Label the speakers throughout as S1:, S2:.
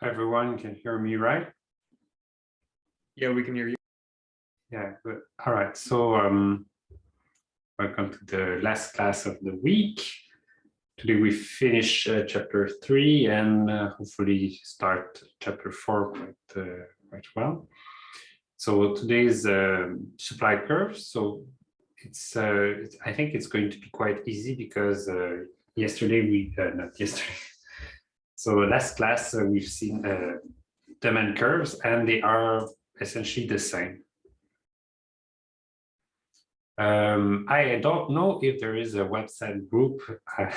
S1: Everyone can hear me, right?
S2: Yeah, we can hear you.
S1: Yeah, good. All right. So welcome to the last class of the week. Today we finish chapter 3 and hopefully start chapter 4 quite well. So today's supply curve. So I think it's going to be quite easy because yesterday not yesterday. So last class we've seen demand curves and they are essentially the same. I don't know if there is a website group. I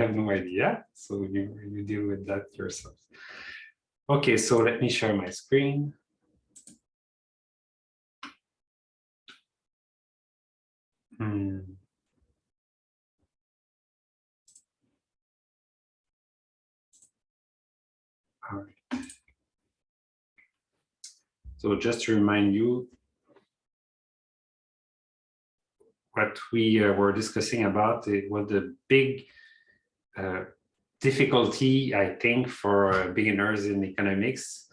S1: have no idea. So you deal with that yourself. Okay, so let me share my screen. All right. So just to remind you, what we were discussing about what the big difficulty, I think, for beginners in economics,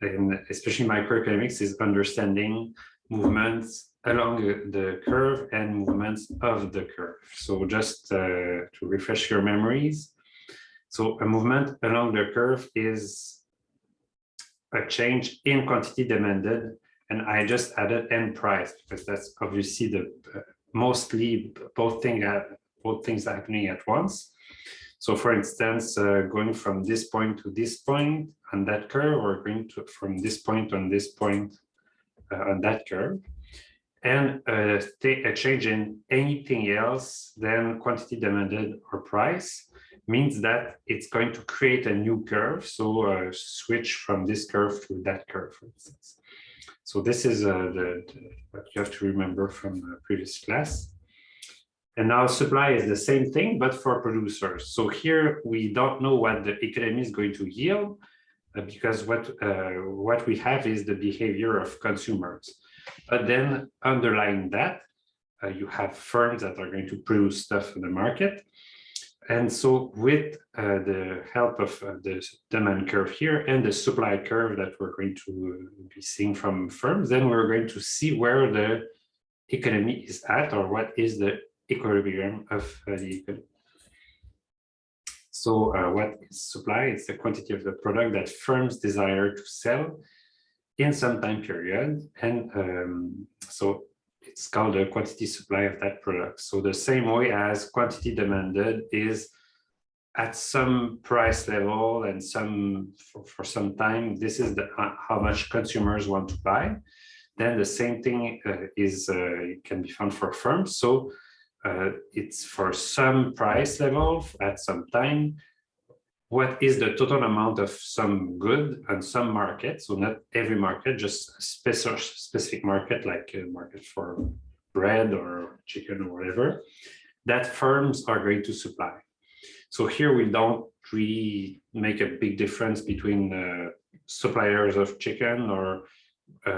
S1: and especially microeconomics, is understanding movements along the curve and movements of the curve. So just to refresh your memories, so a movement along the curve is a change in quantity demanded, and I just added n price because that's obviously the mostly both things happening at once. So for instance, going from this point to this point on that curve, or going from this point on this point on that curve, and a change in anything else than quantity demanded or price means that it's going to create a new curve. So switch from this curve to that curve, for instance. So this is what you have to remember from the previous class. And now supply is the same thing, but for producers. So here we don't know what the economy is going to yield because what we have is the behavior of consumers. But then underlying that, you have firms that are going to produce stuff in the market. And so with the help of the demand curve here and the supply curve that we're going to be seeing from firms, then we're going to see where the economy is at, or what is the equilibrium of the economy. So what is supply? It's the quantity of the product that firms desire to sell in some time period. And so it's called the quantity supply of that product. So the same way as quantity demanded is at some price level and for some time, this is how much consumers want to buy. Then the same thing can be found for firms. So it's for some price level at some time, what is the total amount of some good on some market? So not every market, just a specific market, like a market for bread or chicken or whatever, that firms are going to supply. So here we don't really make a big difference between suppliers of chicken or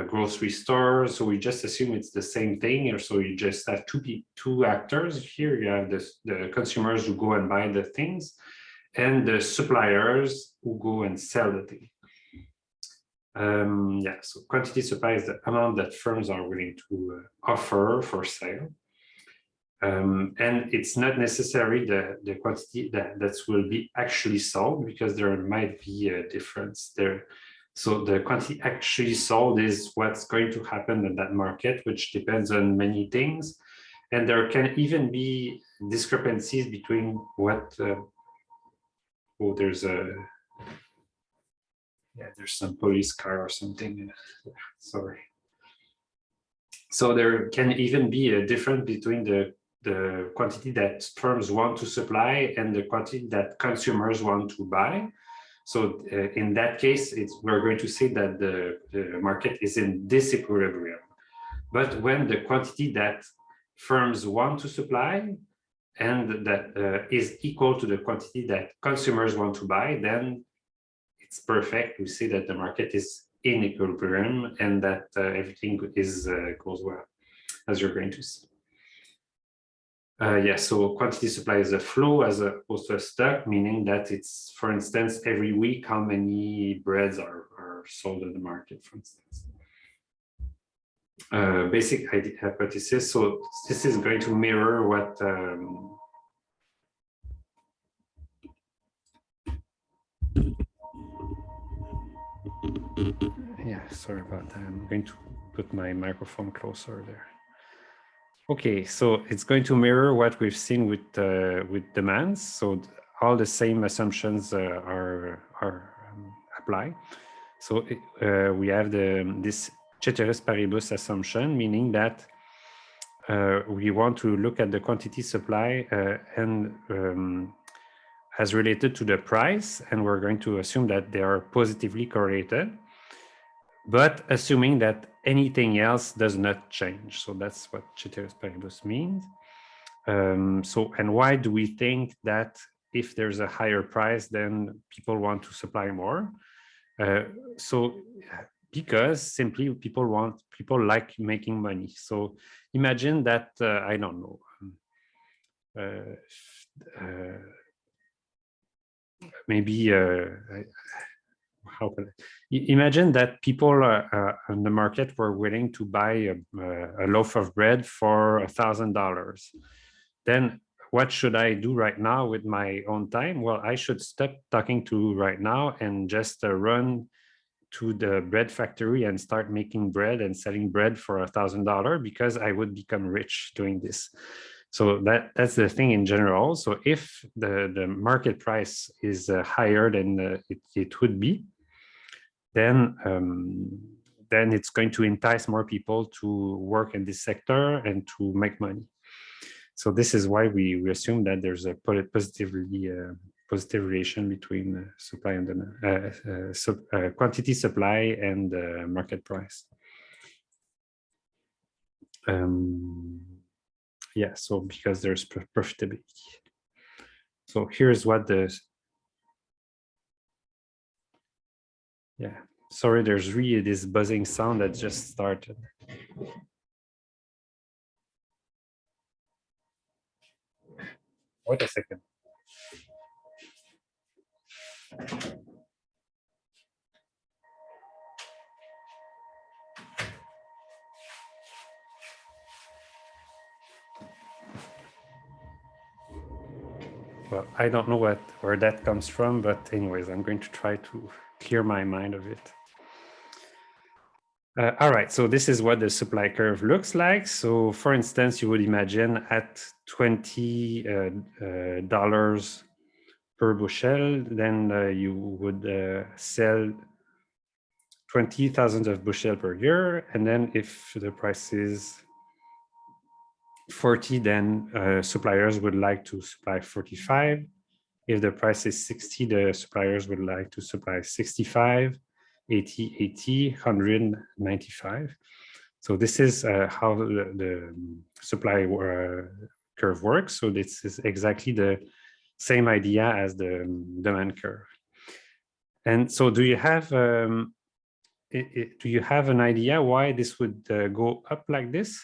S1: grocery stores. So we just assume it's the same thing. Or so you just have two actors here. You have the consumers who go and buy the things, and the suppliers who go and sell the thing. Yeah, so quantity supply is the amount that firms are willing to offer for sale. And it's not necessarily the quantity that will be actually sold, because there might be a difference there. So the quantity actually sold is what's going to happen in that market, which depends on many things. And there can even be discrepancies between what there's some police car or something. Sorry. So there can even be a difference between the quantity that firms want to supply and the quantity that consumers want to buy. So in that case, we're going to say that the market is in disequilibrium. But when the quantity that firms want to supply and that is equal to the quantity that consumers want to buy, then it's perfect. We see that the market is in equilibrium and that everything goes well, as you're going to see. Yeah, so quantity supply is a flow as opposed to a stock, meaning that it's, for instance, every week how many breads are sold in the market, for instance. Basic hypothesis. So this is going to mirror what yeah, sorry about that. I'm going to put my microphone closer there. Okay, so it's going to mirror what we've seen with demands. So all the same assumptions are apply. So we have this ceteris paribus assumption, meaning that we want to look at the quantity supply and as related to the price, and we're going to assume that they are positively correlated, but assuming that anything else does not change. So that's what ceteris paribus means. So, and why do we think that if there's a higher price, then people want to supply more? So because simply people like making money. So imagine that, I don't know, maybe how can imagine that people on the market were willing to buy a loaf of bread for $1,000. Then what should I do right now with my own time? Well, I should stop talking to right now and just run to the bread factory and start making bread and selling bread for $1,000 because I would become rich doing this. So that's the thing in general. So if the market price is higher than it would be, then it's going to entice more people to work in this sector and to make money. So this is why we assume that there's a positive relation between supply and demand, quantity supply and market price. Yeah, so because there's profitability. So here's what yeah, sorry, there's really this buzzing sound that just started. Wait a second. Well, I don't know where that comes from, but anyways, I'm going to try to clear my mind of it. All right, so this is what the supply curve looks like. So for instance, you would imagine at $20 per bushel, then you would sell 20,000 of bushel per year. And then if the price is 40, then suppliers would like to supply 45. If the price is 60, the suppliers would like to supply 65, 80, 80, 195. So this is how the supply curve works. So this is exactly the same idea as the demand curve. And so do you have an idea why this would go up like this?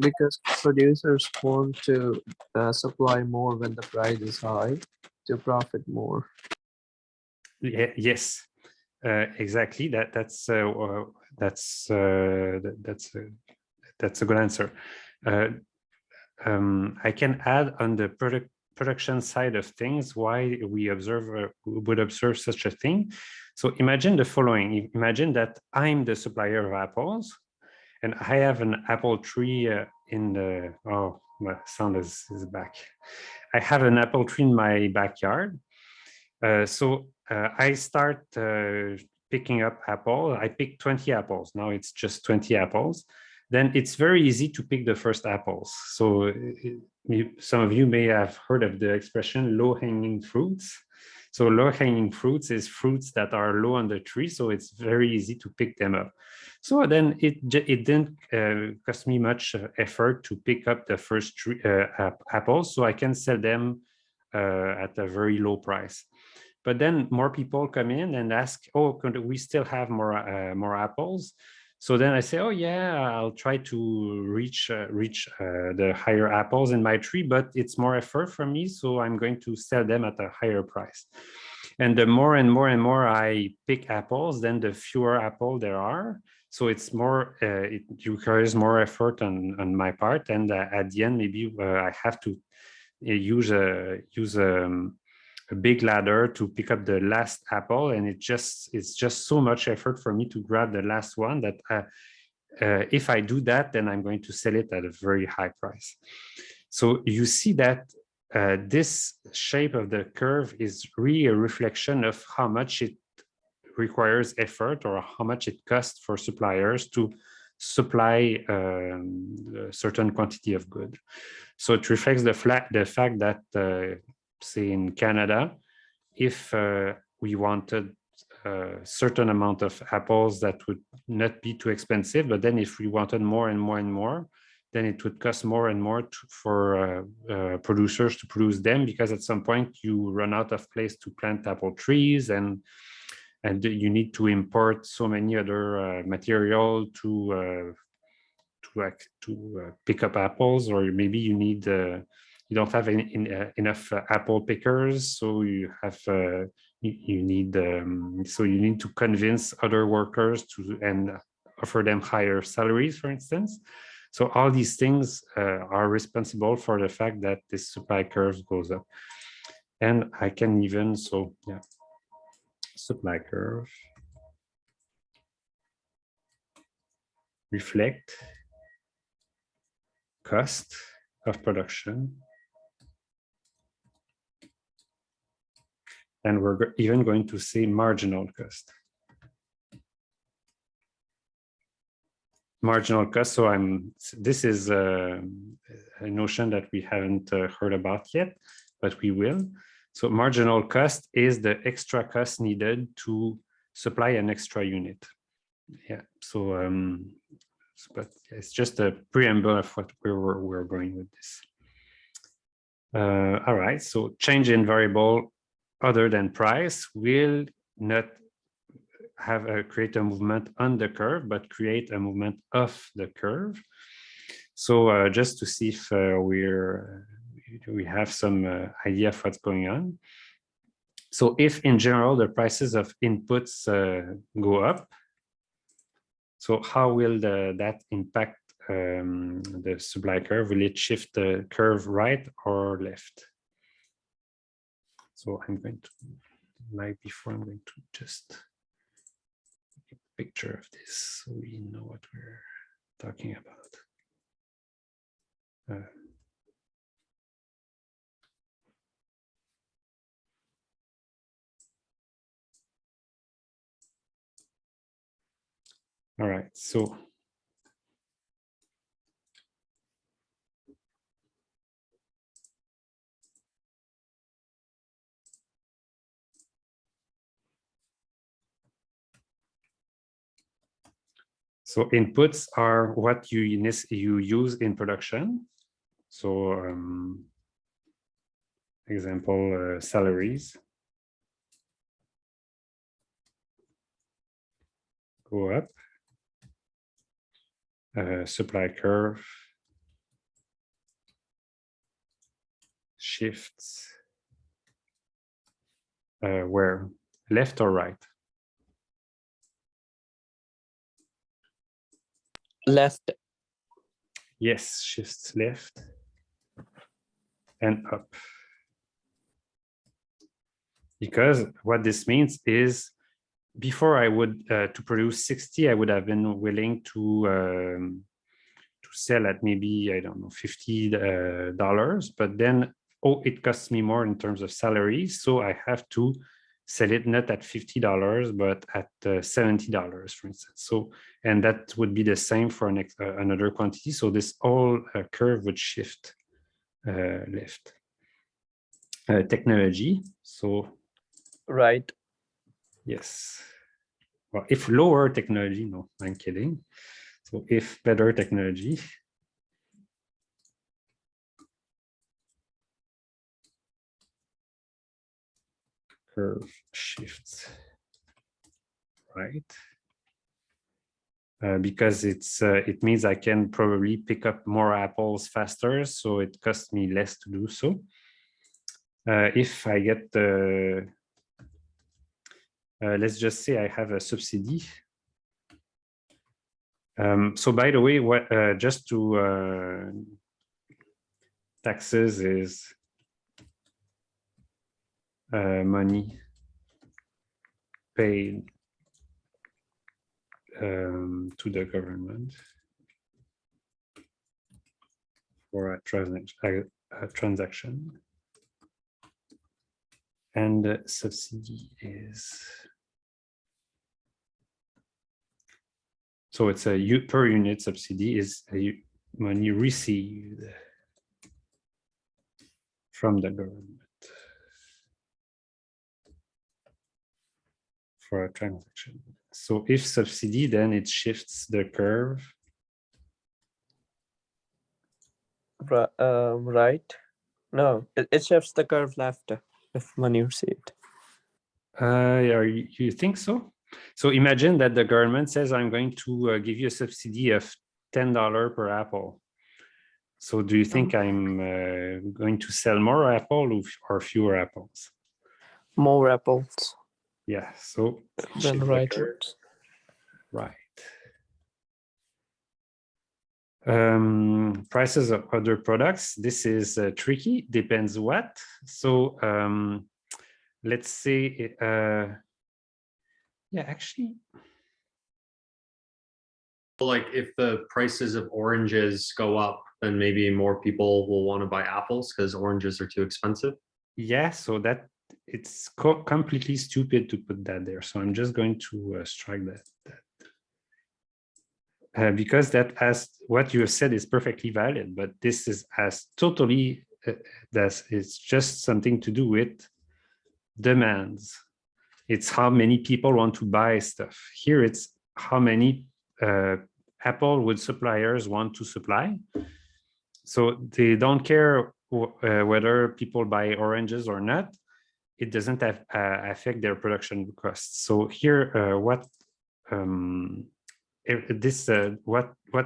S3: Because producers want to supply more when the price is high to profit more.
S1: Yeah, yes, exactly. That's a good answer. I can add on the production side of things why we would observe such a thing. So imagine the following. Imagine that I'm the supplier of apples, and I have an apple tree in the, oh, my sound is back. I have an apple tree in my backyard. So I start picking up apple. I pick 20 apples. Now it's just 20 apples. Then it's very easy to pick the first apples. So some of you may have heard of the expression low-hanging fruits. So low-hanging fruits is fruits that are low on the tree, so it's very easy to pick them up. So then it didn't cost me much effort to pick up the first apples, so I can sell them at a very low price. But then more people come in and ask, oh, could we still have more apples? So then I say, oh yeah, I'll try to reach the higher apples in my tree, but it's more effort for me, so I'm going to sell them at a higher price. And the more and more and more I pick apples, then the fewer apples there are. So it's more, it requires more effort on my part. And at the end, maybe I have to use a big ladder to pick up the last apple, and it's just so much effort for me to grab the last one that if I do that, then I'm going to sell it at a very high price. So you see that this shape of the curve is really a reflection of how much it requires effort or how much it costs for suppliers to supply a certain quantity of good. So it reflects the fact that, say in Canada, if we wanted a certain amount of apples, that would not be too expensive. But then if we wanted more and more and more, then it would cost more and more for producers to produce them, because at some point you run out of place to plant apple trees, and you need to import so many other material to pick up apples, or maybe you need you don't have enough apple pickers, so you have you need so you need to convince other workers to and offer them higher salaries, for instance. So all these things are responsible for the fact that this supply curve goes up. And I can even, so yeah, supply curve, reflect cost of production. And we're even going to say marginal cost. Marginal cost, so this is a notion that we haven't heard about yet, but we will. So marginal cost is the extra cost needed to supply an extra unit. Yeah, so but it's just a preamble of what we're going with this. All right, so change in variable other than price will not create a movement on the curve, but create a movement of the curve. So just to see if we have some idea of what's going on. So if in general the prices of inputs go up, so how will that impact the supply curve? Will it shift the curve right or left? So I'm going to, like before, I'm going to just take a picture of this so we know what we're talking about. All right, so inputs are what you use in production. So example, salaries go up, supply curve shifts where, left or right?
S4: Left.
S1: Yes, shifts left and up. Because what this means is, before I would to produce 60, I would have been willing to sell at maybe, I don't know, $50, but then it costs me more in terms of salaries, so I have to sell it not at $50 but at $70, for instance. So, and that would be the same for another quantity. So this whole curve would shift left. Technology, so
S4: Right.
S1: yes. Well, if lower technology, no, I'm kidding. So if better technology, curve shifts right. because it means I can probably pick up more apples faster, so it costs me less to do so. If I get the, let's just say I have a subsidy. So by the way, what just to taxes is money paid to the government for a transaction. And the subsidy is, so it's a per unit subsidy is money received from the government for a transaction. So if subsidy, then it shifts the curve.
S4: Right. No, it shifts the curve left if money received.
S1: You think so? So imagine that the government says, I'm going to give you a subsidy of $10 per apple. So do you think I'm going to sell more apple or fewer apples?
S4: More apples
S1: Yeah, so
S4: than right ones.
S1: Right. Prices of other products. This is tricky, depends what. So let's say, yeah, actually.
S2: Like if the prices of oranges go up, then maybe more people will want to buy apples because oranges are too expensive.
S1: Yeah, so that it's completely stupid to put that there. So I'm just going to strike that. Because that has what you have said is perfectly valid, but this is as totally it's just something to do with demands. It's how many people want to buy stuff. Here it's how many Apple would suppliers want to supply. So they don't care whether people buy oranges or not. It doesn't have, affect their production costs. So here, what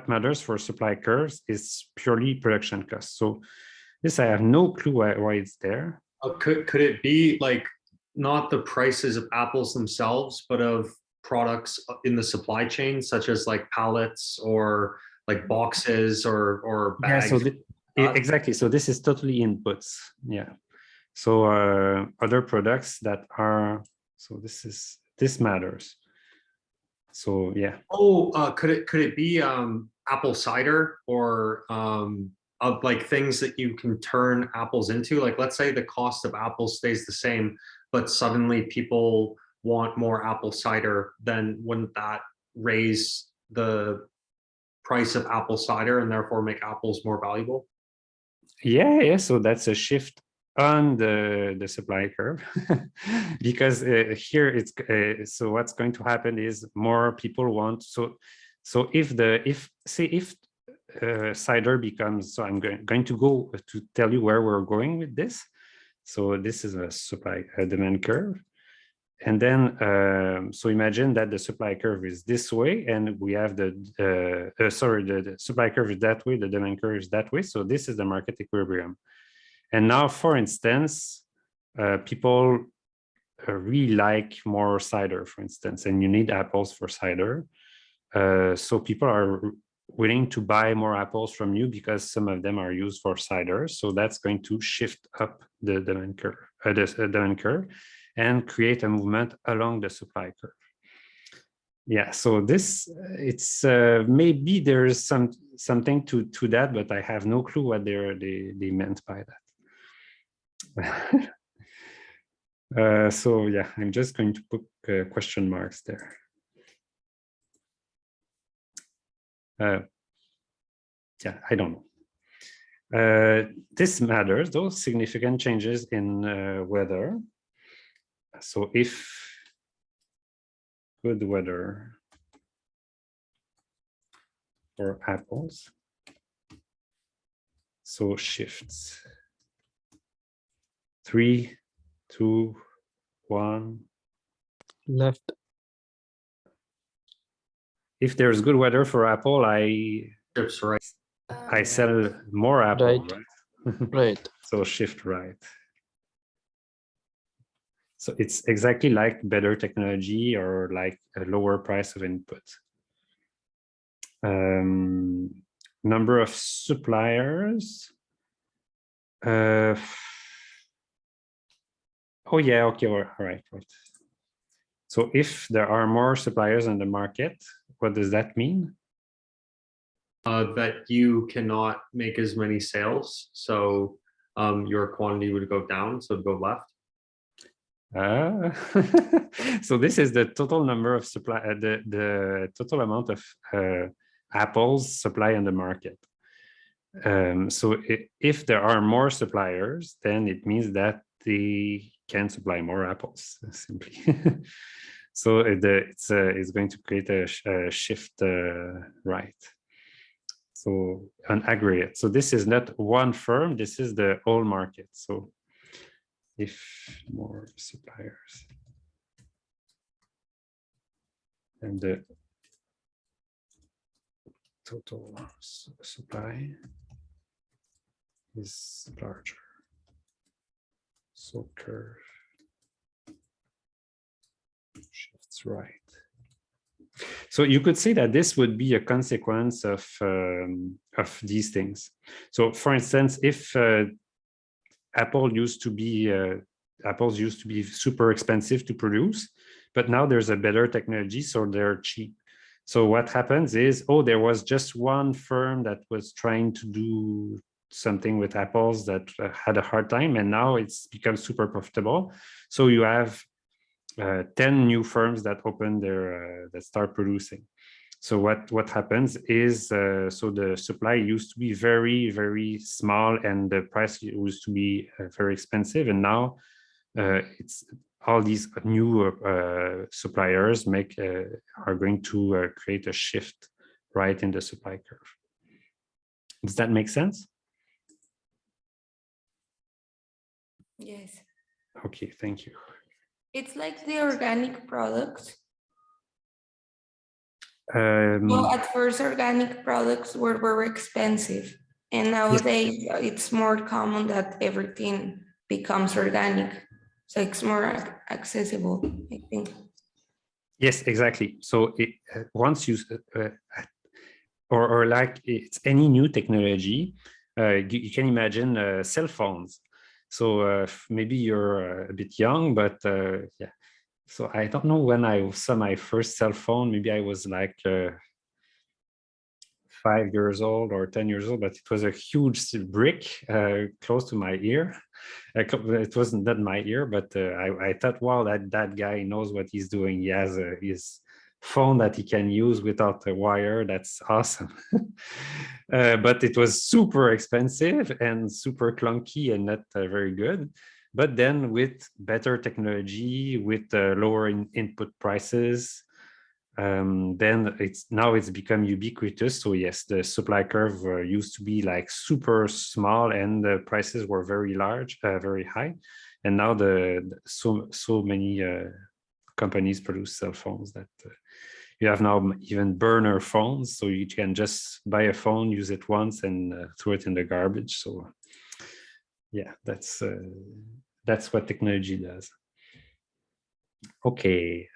S1: matters for supply curves is purely production costs. So this I have no clue why it's there.
S2: Could it be like not the prices of apples themselves, but of products in the supply chain, such as like pallets or like boxes or bags?
S1: Yeah, so exactly. So this is totally inputs. Yeah. So other products that are, so this matters. So yeah.
S2: Oh, could it be apple cider or of like things that you can turn apples into? Like let's say the cost of apples stays the same, but suddenly people want more apple cider, then wouldn't that raise the price of apple cider and therefore make apples more valuable?
S1: Yeah. So that's a shift on the supply curve because here it's so what's going to happen is more people want, so if cider becomes, so I'm going to go to tell you where we're going with this. So this is a demand curve. And then, so imagine that the supply curve is this way, and we have the supply curve is that way, the demand curve is that way. So this is the market equilibrium. And now, for instance, people really like more cider, for instance, and you need apples for cider. So people are willing to buy more apples from you because some of them are used for cider. So that's going to shift up the demand curve, and create a movement along the supply curve. Yeah, so this it's maybe there's something to that, but I have no clue what they meant by that. So yeah, I'm just going to put question marks there. Yeah, I don't know. This matters, those significant changes in weather. So if good weather for apples, so shifts 3, 2, 1.
S4: Left.
S1: if there's good weather for apple, I sell more apple,
S3: Right.
S1: right?
S3: Right.
S1: So shift right. So it's exactly like better technology or like a lower price of input. Number of suppliers. Oh yeah, okay, all right. So if there are more suppliers on the market, what does that mean?
S2: That you cannot make as many sales, so your quantity would go down, so it'd go left.
S1: So this is the total number of supply, the total amount of apples supply on the market. So if there are more suppliers, then it means that they can supply more apples, simply. So it's going to create a shift right. So an aggregate. So this is not one firm, this is the whole market. So if more suppliers and the total supply is larger. So curve shifts right. So you could say that this would be a consequence of these things. So for instance, if apples used to be super expensive to produce, but now there's a better technology, so they're cheap. So what happens is, oh, there was just one firm that was trying to do something with apples that had a hard time, and now it's become super profitable. So you have 10 new firms that open their that start producing. So what happens is, so the supply used to be very, very small, and the price used to be very expensive, and now it's all these new suppliers are going to create a shift right in the supply curve. Does that make sense?
S5: Yes.
S1: Okay, thank you.
S5: It's like the organic products. Well, at first, organic products were very expensive, and nowadays it's more common that everything becomes organic, so it's more accessible, I think.
S1: Yes, exactly. So once you or like it's any new technology, you can imagine cell phones. So maybe you're a bit young, but yeah. So I don't know when I saw my first cell phone. Maybe I was like 5 years old or 10 years old, but it was a huge brick close to my ear. It wasn't that my ear, but I thought, wow, that guy knows what he's doing. He has his phone that he can use without a wire. That's awesome. But it was super expensive and super clunky and not very good. But then with better technology, with lower input prices, then it's become ubiquitous. So yes, the supply curve used to be like super small, and the prices were very large, very high. And now so many companies produce cell phones that you have now even burner phones, so you can just buy a phone, use it once, and throw it in the garbage. So yeah, that's what technology does. Okay.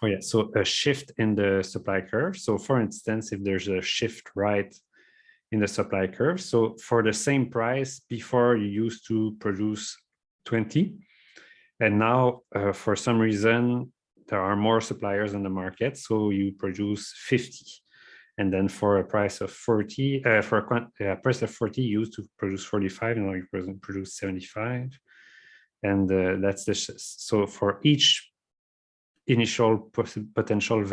S1: Oh yeah, so a shift in the supply curve. So for instance, if there's a shift right in the supply curve, so for the same price, before you used to produce 20, and now for some reason, there are more suppliers in the market, so you produce 50. And then for a price of 40, for a price of 40, you used to produce 45, and now you produce 75. And that's so for each initial potential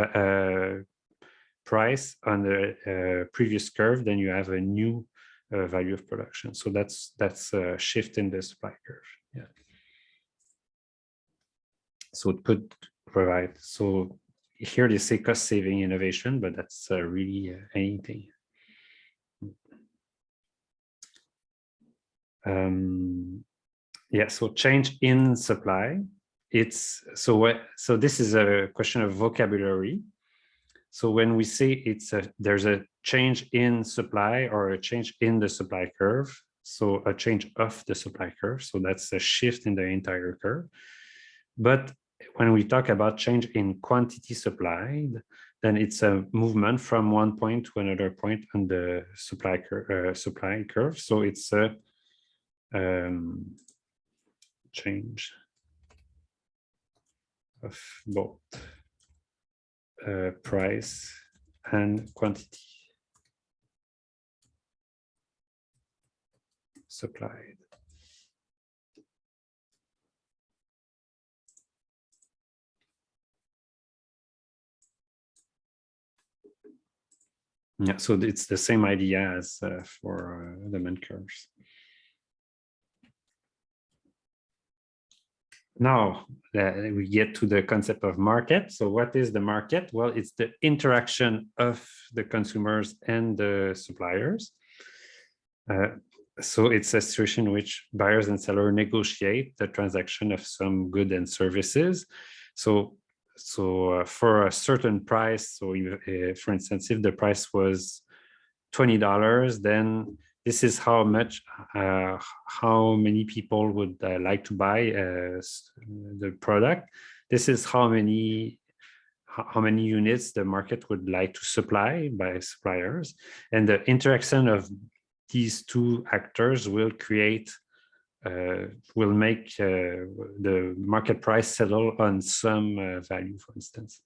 S1: price on the previous curve, then you have a new value of production. So that's a shift in the supply curve. Yeah. So it could provide. So here they say cost saving innovation, but that's really anything. Yeah. So change in supply it's so what? So this is a question of vocabulary. So when we say there's a change in supply or a change in the supply curve, so a change of the supply curve, so that's a shift in the entire curve. But when we talk about change in quantity supplied, then it's a movement from one point to another point on the supply curve. So it's a change of both price and quantity supplied. Yeah, so it's the same idea as for the Mann curves. Now we get to the concept of market. So what is the market? Well, it's the interaction of the consumers and the suppliers. So it's a situation in which buyers and sellers negotiate the transaction of some goods and services. So for a certain price, so for instance, if the price was $20, then this is how much, how many people would like to buy the product. This is how many units the market would like to supply by suppliers, and the interaction of these two actors will create, will make the market price settle on some value, for instance.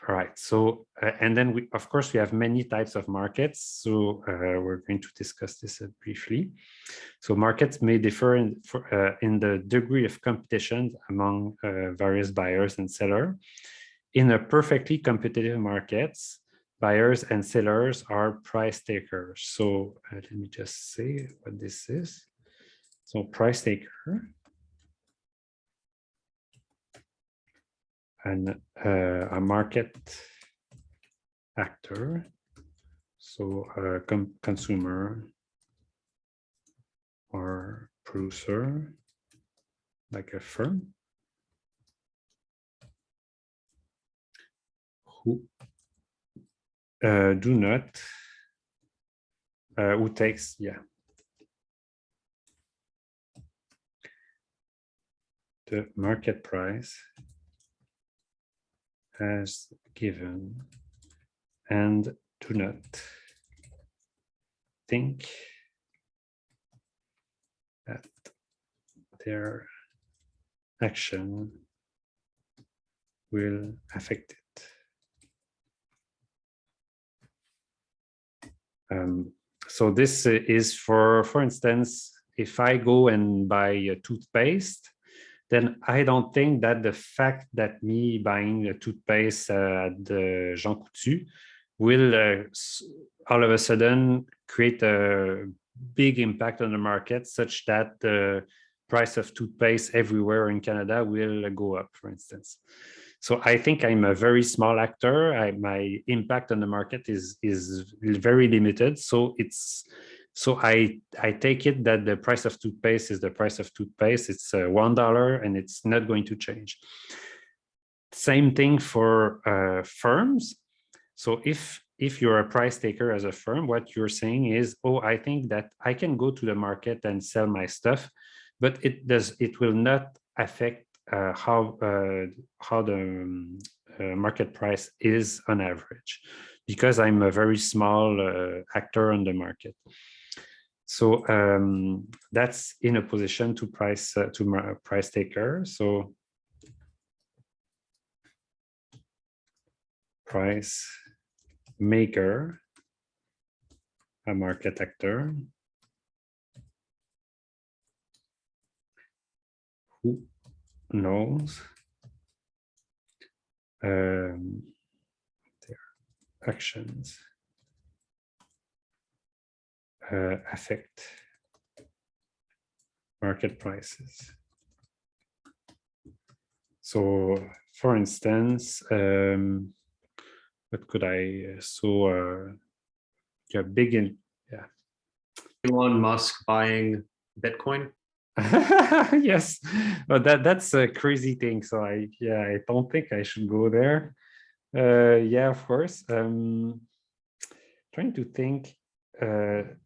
S1: All right, so and then of course we have many types of markets, so we're going to discuss this briefly. So markets may differ in the degree of competition among various buyers and sellers. In a perfectly competitive markets, buyers and sellers are price takers. So let me just say what this is. So price taker and a market actor, so a consumer or producer, like a firm, who do not, who takes, the market price as given and do not think that their action will affect it. So this is for instance, if I go and buy a toothpaste, then I don't think that the fact that me buying a toothpaste at the Jean Coutu will all of a sudden create a big impact on the market such that the price of toothpaste everywhere in Canada will go up, for instance. So I think I'm a very small actor. My impact on the market is very limited. So I take it that the price of toothpaste is the price of toothpaste. It's $1 and it's not going to change. Same thing for firms. So if you're a price taker as a firm, what you're saying is, oh, I think that I can go to the market and sell my stuff, but it will not affect how the market price is on average, because I'm a very small actor on the market. So that's in opposition to price taker. So price maker, a market actor who knows their actions affect market prices. So for instance, what could I, big in,
S2: Elon Musk buying Bitcoin?
S1: Yes, but that's a crazy thing. So I don't think I should go there. Yeah, of course. Trying to think. The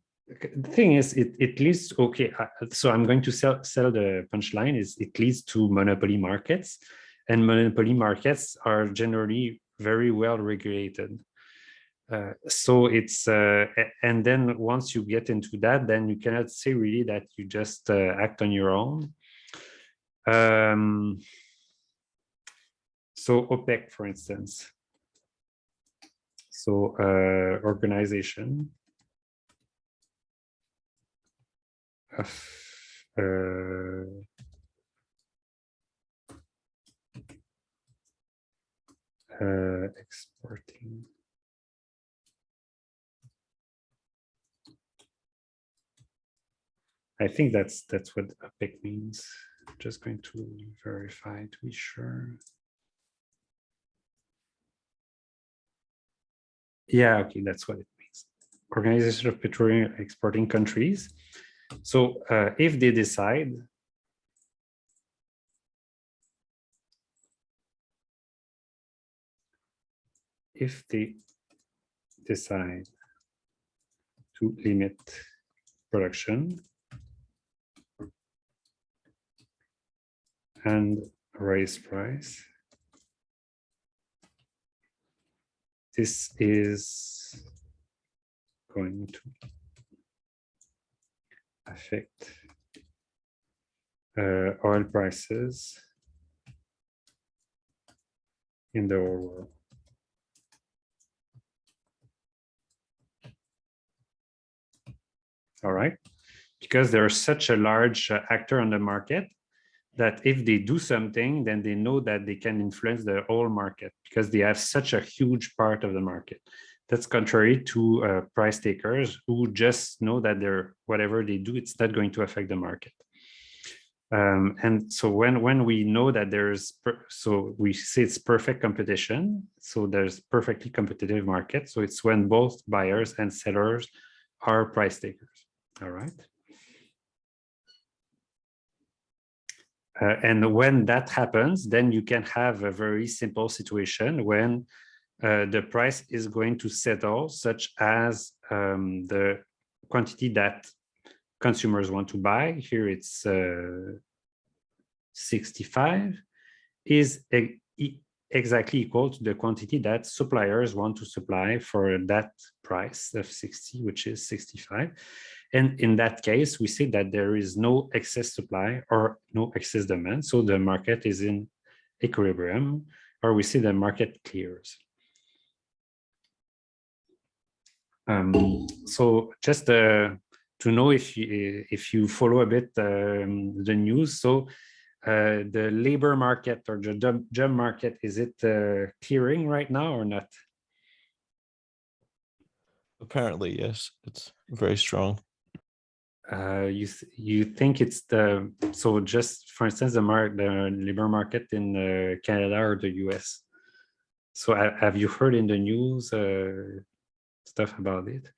S1: thing is, it leads. Okay, so I'm going to sell the punchline. Is it leads to monopoly markets, and monopoly markets are generally very well regulated. So it's and then once you get into that, then you cannot say really that you just act on your own. So OPEC, for instance. So organization of exporting. I think that's what OPEC means. I'm just going to verify to be sure. Yeah, okay, that's what it means. Organization of petroleum exporting countries. So if they decide to limit production and raise price, this is going to affect oil prices in the whole world. All right, because they're such a large actor on the market that if they do something, then they know that they can influence the whole market because they have such a huge part of the market. That's contrary to price takers who just know that they're whatever they do, it's not going to affect the market. And so when we know that so we say it's perfect competition, so there's perfectly competitive market. So it's when both buyers and sellers are price takers. All right. And when that happens, then you can have a very simple situation when the price is going to settle, such as the quantity that consumers want to buy. Here it's 65 is exactly equal to the quantity that suppliers want to supply for that price of 60, which is 65. And in that case, we see that there is no excess supply or no excess demand. So the market is in equilibrium, or we see the market clears. So just to know if you follow a bit the news, so the labor market or the job market, is it clearing right now or not?
S6: Apparently, yes, it's very strong.
S1: You think it's so just for instance the labor market in Canada or the US? So have you heard in the news stuff about it?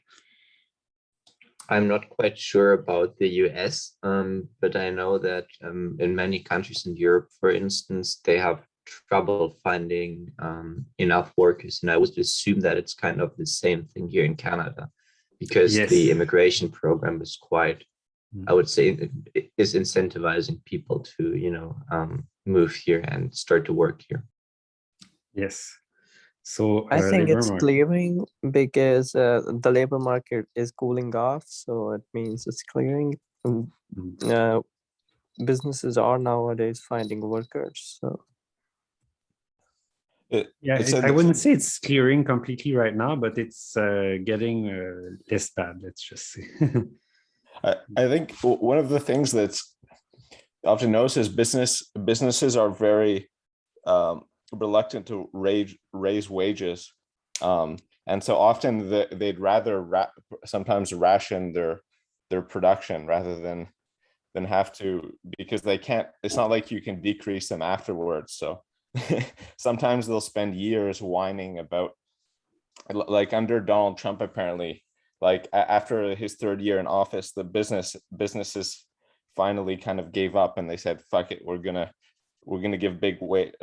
S7: I'm not quite sure about the US, but I know that in many countries in Europe, for instance, they have trouble finding enough workers. And I would assume that it's kind of the same thing here in Canada, because
S1: Yes.
S7: the immigration program is quite, I would say, it is incentivizing people to, move here and start to work here.
S1: Yes. So
S4: I think
S1: labor
S4: it's
S1: market.
S4: clearing because the labor market is cooling off, so it means it's clearing. Businesses are nowadays finding workers. So
S1: Yeah, I wouldn't say it's clearing completely right now, but it's getting less bad. Let's just say.
S6: I think one of the things that's often noticed is businesses are very reluctant to raise wages, and so often they'd rather sometimes ration their production rather than have to, because they can't. It's not like you can decrease them afterwards. So sometimes they'll spend years whining about, like under Donald Trump, apparently, like after his third year in office, the businesses finally kind of gave up and they said, fuck it, we're gonna give big wage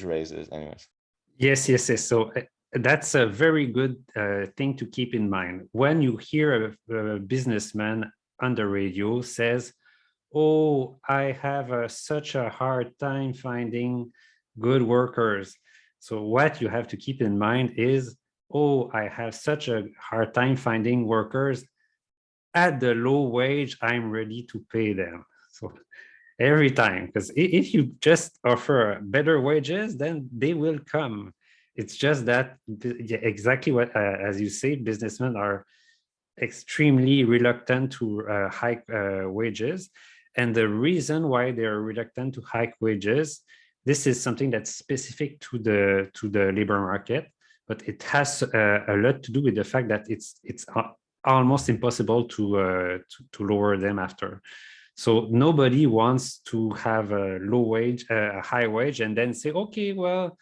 S6: raises anyways.
S1: Yes. So that's a very good thing to keep in mind. When you hear a businessman on the radio says, oh, I have such a hard time finding good workers. So what you have to keep in mind is, oh, I have such a hard time finding workers at the low wage I'm ready to pay them. So every time, because if you just offer better wages, then they will come. It's just that exactly what, as you say, businessmen are extremely reluctant to hike wages. And the reason why they are reluctant to hike wages, this is something that's specific to the labor market, but it has a lot to do with the fact that it's almost impossible to lower them after. So nobody wants to have a low wage, a high wage, and then say, okay, well,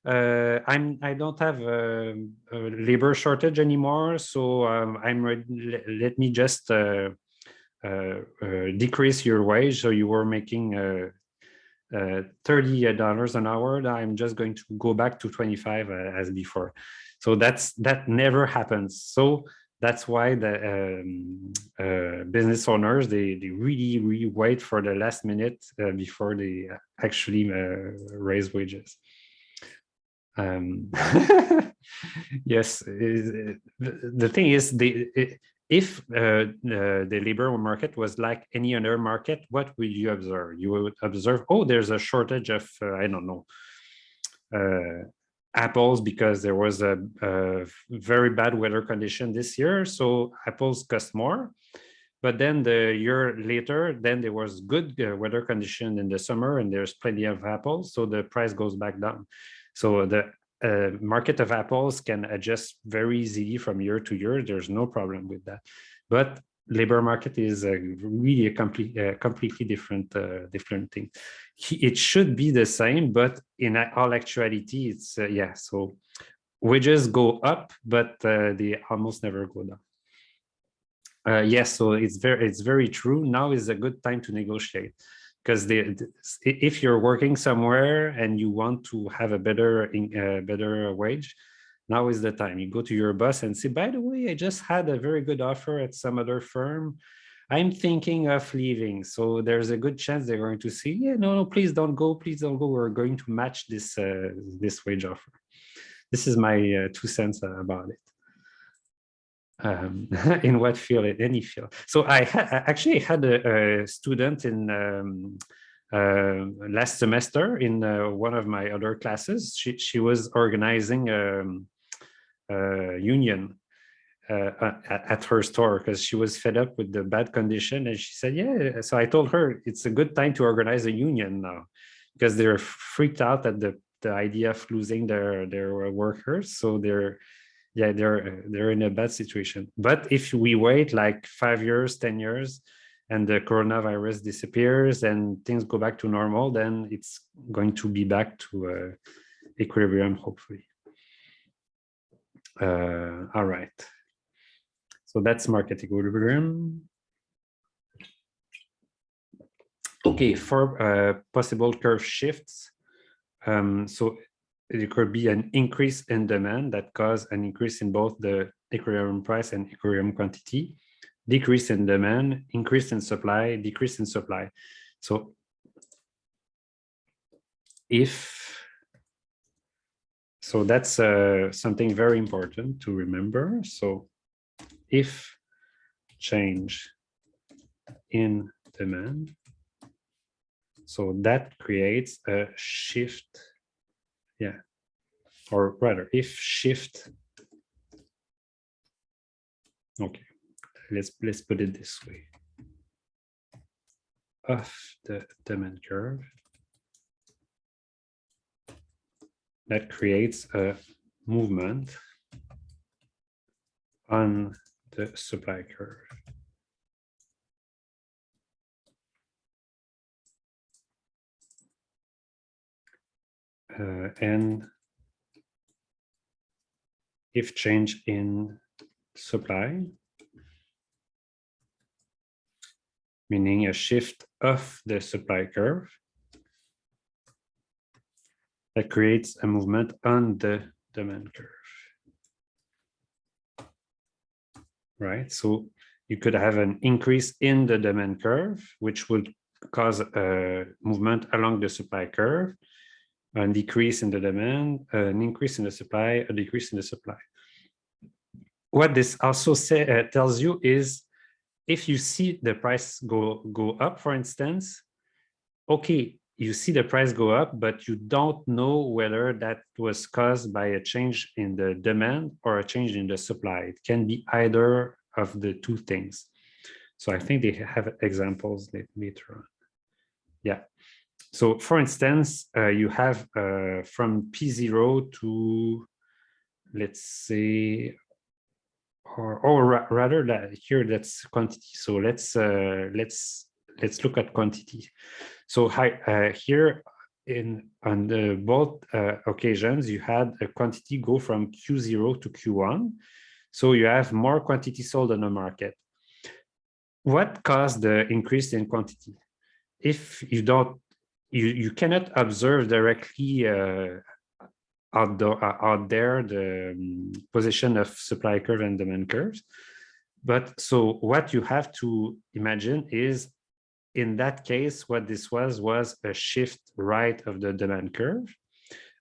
S1: I don't have a labor shortage anymore, so I'm ready. Let me just decrease your wage. So you were making $30 an hour. I'm just going to go back to 25 as before. So that never happens. So that's why the business owners, they really wait for the last minute before they actually raise wages. Yes, the thing is, if the labor market was like any other market, what would you observe? You would observe, oh, there's a shortage of, I don't know, apples because there was a very bad weather condition this year, so apples cost more. But then the year later, then there was good weather condition in the summer and there's plenty of apples, so the price goes back down. So the market of apples can adjust very easily from year to year. There's no problem with that. But labor market is really a completely different thing. It should be the same, but in all actuality, it's yeah. So wages go up, but they almost never go down. Yes, so it's very true. Now is a good time to negotiate, because if you're working somewhere and you want to have a better wage, now is the time. You go to your boss and say, by the way, I just had a very good offer at some other firm. I'm thinking of leaving. So there's a good chance they're going to say, yeah, no, please don't go. Please don't go. We're going to match this wage offer. This is my 2 cents about it. In what field? In any field. So I actually had a student in last semester in one of my other classes. She was organizing a union at her store because she was fed up with the bad condition, and she said, yeah. So I told her it's a good time to organize a union now, because they're freaked out at the idea of losing their workers. So they're in a bad situation. But if we wait like 5 years, 10 years, and the coronavirus disappears and things go back to normal, then it's going to be back to equilibrium, hopefully. All right. So that's market equilibrium. Okay, for possible curve shifts. So there could be an increase in demand that cause an increase in both the equilibrium price and equilibrium quantity, decrease in demand, increase in supply, decrease in supply. So that's something very important to remember. So if change in demand, so that creates a shift. Yeah, or rather, if shift. Okay, let's put it this way. Of the demand curve, that creates a movement on the supply curve. And if change in supply meaning a shift of the supply curve that creates a movement on the demand curve. Right, so you could have an increase in the demand curve, which would cause a movement along the supply curve, a decrease in the demand, an increase in the supply, a decrease in the supply. What this also tells you is if you see the price go up, for instance, okay, you see the price go up, but you don't know whether that was caused by a change in the demand or a change in the supply. It can be either of the two things. So I think they have examples later on. Yeah. So for instance, you have from P0 to, let's say, or rather that here that's quantity. So let's look at quantity. So here on both occasions, you had a quantity go from Q0 to Q1. So you have more quantity sold on the market. What caused the increase in quantity? If you don't, you cannot observe directly out there the position of supply curve and demand curves. But so what you have to imagine is, in that case, what this was a shift right of the demand curve,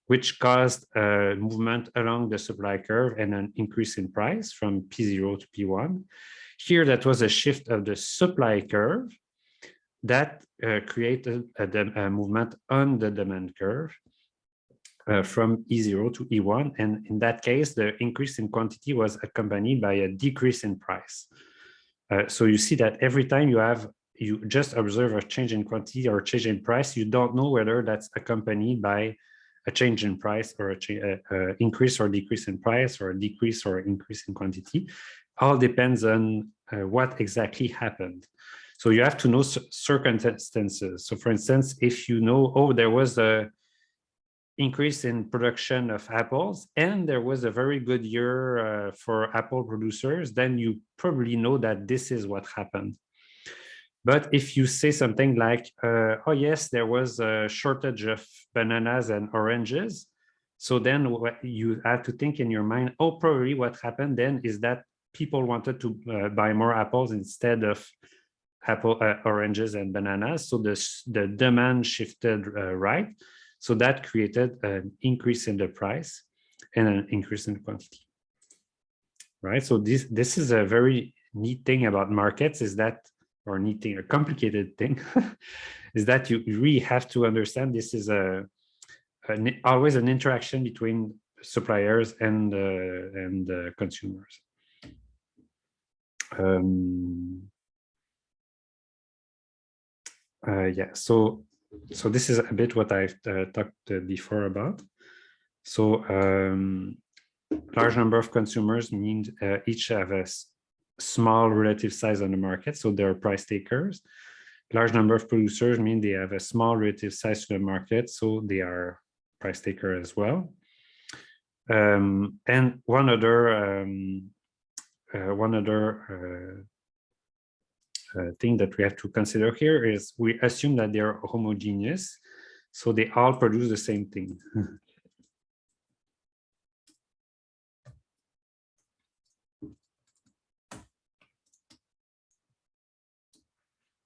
S1: which caused a movement along the supply curve and an increase in price from P0 to P1. Here, that was a shift of the supply curve that created a movement on the demand curve from E0 to E1. And in that case, the increase in quantity was accompanied by a decrease in price. So you see that every time you just observe a change in quantity or a change in price, you don't know whether that's accompanied by a change in price or a increase or decrease in price or a decrease or increase in quantity. All depends on what exactly happened. So you have to know circumstances. So for instance, if you know, oh, there was a increase in production of apples and there was a very good year for apple producers, then you probably know that this is what happened. But if you say something like, oh yes, there was a shortage of bananas and oranges, so then what you have to think in your mind, oh, probably what happened then is that people wanted to buy more apples instead of oranges and bananas. So the demand shifted right. So that created an increase in the price and an increase in quantity. Right. So this is a very neat thing about markets, is that, or neat thing, a complicated thing, is that you really have to understand this is always an interaction between suppliers and consumers. Yeah, so this is a bit what I've talked before about. So large number of consumers mean each have a small relative size on the market, so they're price takers. Large number of producers mean they have a small relative size to the market, so they are price taker as well. And one other thing that we have to consider here is we assume that they are homogeneous, so they all produce the same thing.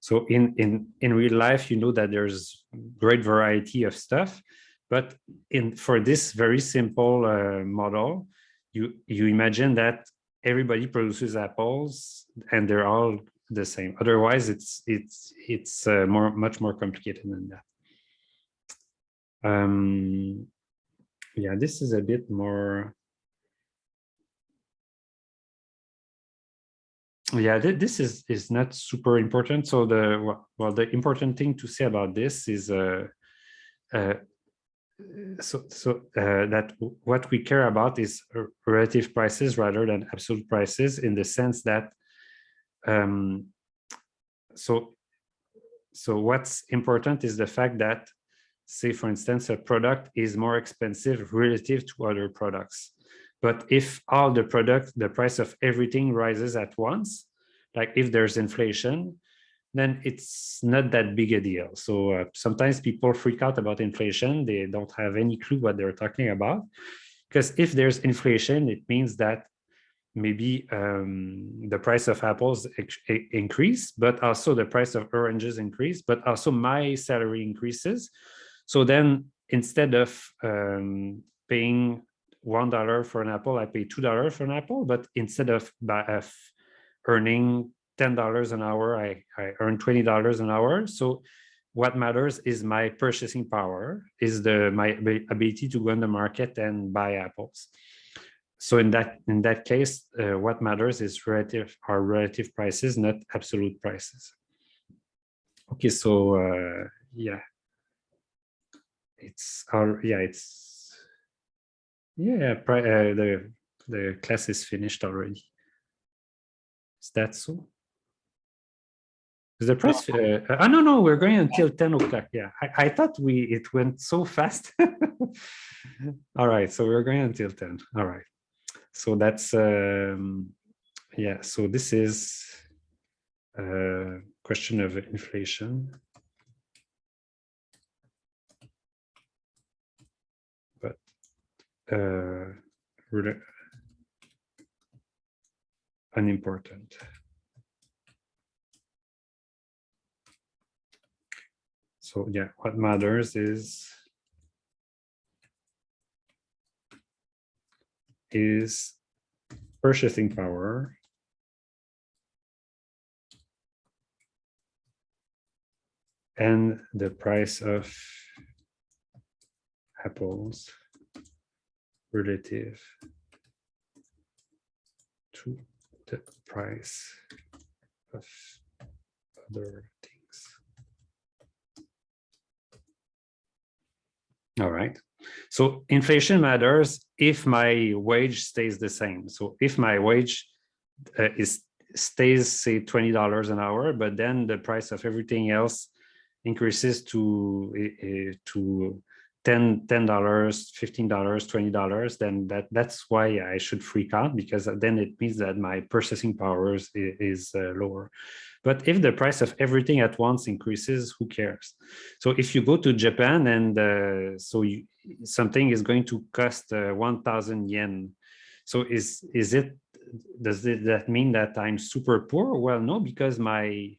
S1: So in real life, you know that there's great variety of stuff, but for this very simple model, you imagine that everybody produces apples and they're all the same. Otherwise, it's much more complicated than that. Yeah, this is a bit more. Yeah, this is not super important. So the important thing to say about this is that what we care about is relative prices rather than absolute prices, in the sense that so what's important is the fact that, say for instance, a product is more expensive relative to other products. But if all the price of everything rises at once, like if there's inflation, then it's not that big a deal. So sometimes people freak out about inflation. They don't have any clue what they're talking about. Because if there's inflation, it means that maybe the price of apples increase, but also the price of oranges increase, but also my salary increases. So then instead of paying $1 for an apple, I pay $2 for an apple, but instead of earning $10 an hour, I earn $20 an hour. So what matters is my purchasing power, is my ability to go in the market and buy apples. So in that case, what matters is relative prices, not absolute prices. Okay, so yeah, the class is finished already. Is that so? Is the price? No, we're going until 10 o'clock. Yeah, I thought it went so fast. All right, so we're going until 10. All right. So that's, yeah, so this is a question of inflation. But really unimportant. So yeah, what matters is purchasing power and the price of apples relative to the price of other things. All right. So inflation matters if my wage stays the same. So if my wage stays, say, $20 an hour, but then the price of everything else increases to $10, $15, $20, then that's why I should freak out, because then it means that my purchasing power is lower. But if the price of everything at once increases, who cares? So if you go to Japan and something is going to cost 1,000 yen. So does that mean that I'm super poor? Well, no, because my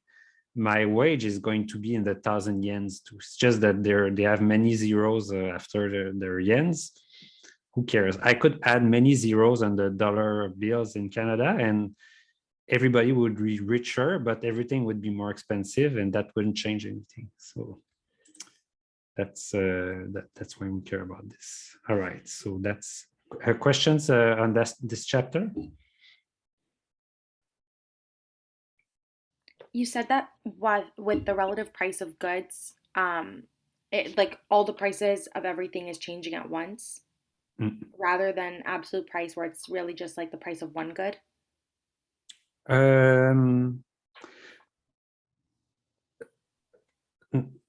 S1: wage is going to be in the 1,000 yens too. It's just that they have many zeros after their yens. Who cares? I could add many zeros on the dollar bills in Canada and everybody would be richer, but everything would be more expensive, and that wouldn't change anything. So that's why we care about this. All right, so that's questions on this chapter.
S8: You said that with the relative price of goods, like all the prices of everything is changing at once, rather than absolute price where it's really just like the price of one good.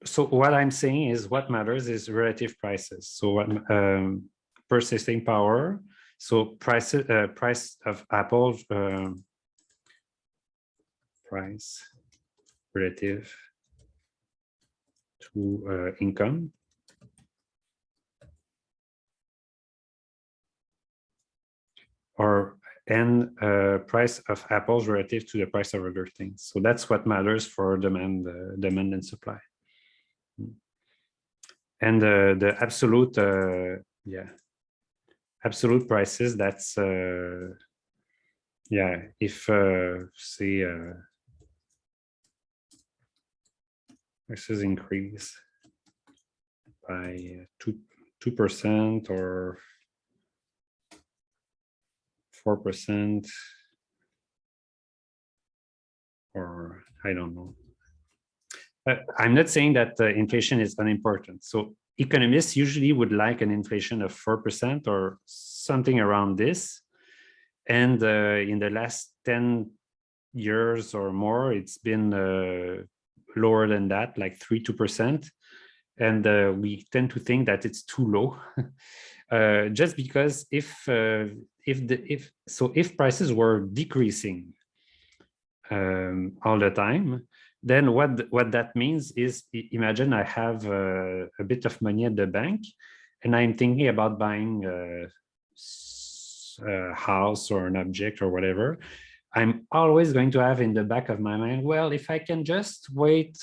S1: So what I'm saying is what matters is relative prices. So what purchasing power. So price of apples, price relative to income. And price of apples relative to the price of other things. So that's what matters for demand and supply. And the absolute, absolute prices. That's if say prices increase by 2% or 4%, or I don't know. I'm not saying that inflation is unimportant. So economists usually would like an inflation of 4% or something around this. And in the last 10 years or more, it's been lower than that, like 2%. And we tend to think that it's too low. Just because if prices were decreasing all the time, Then what that means is, imagine I have a bit of money at the bank, and I'm thinking about buying a house or an object or whatever. I'm always going to have in the back of my mind, well, if I can just wait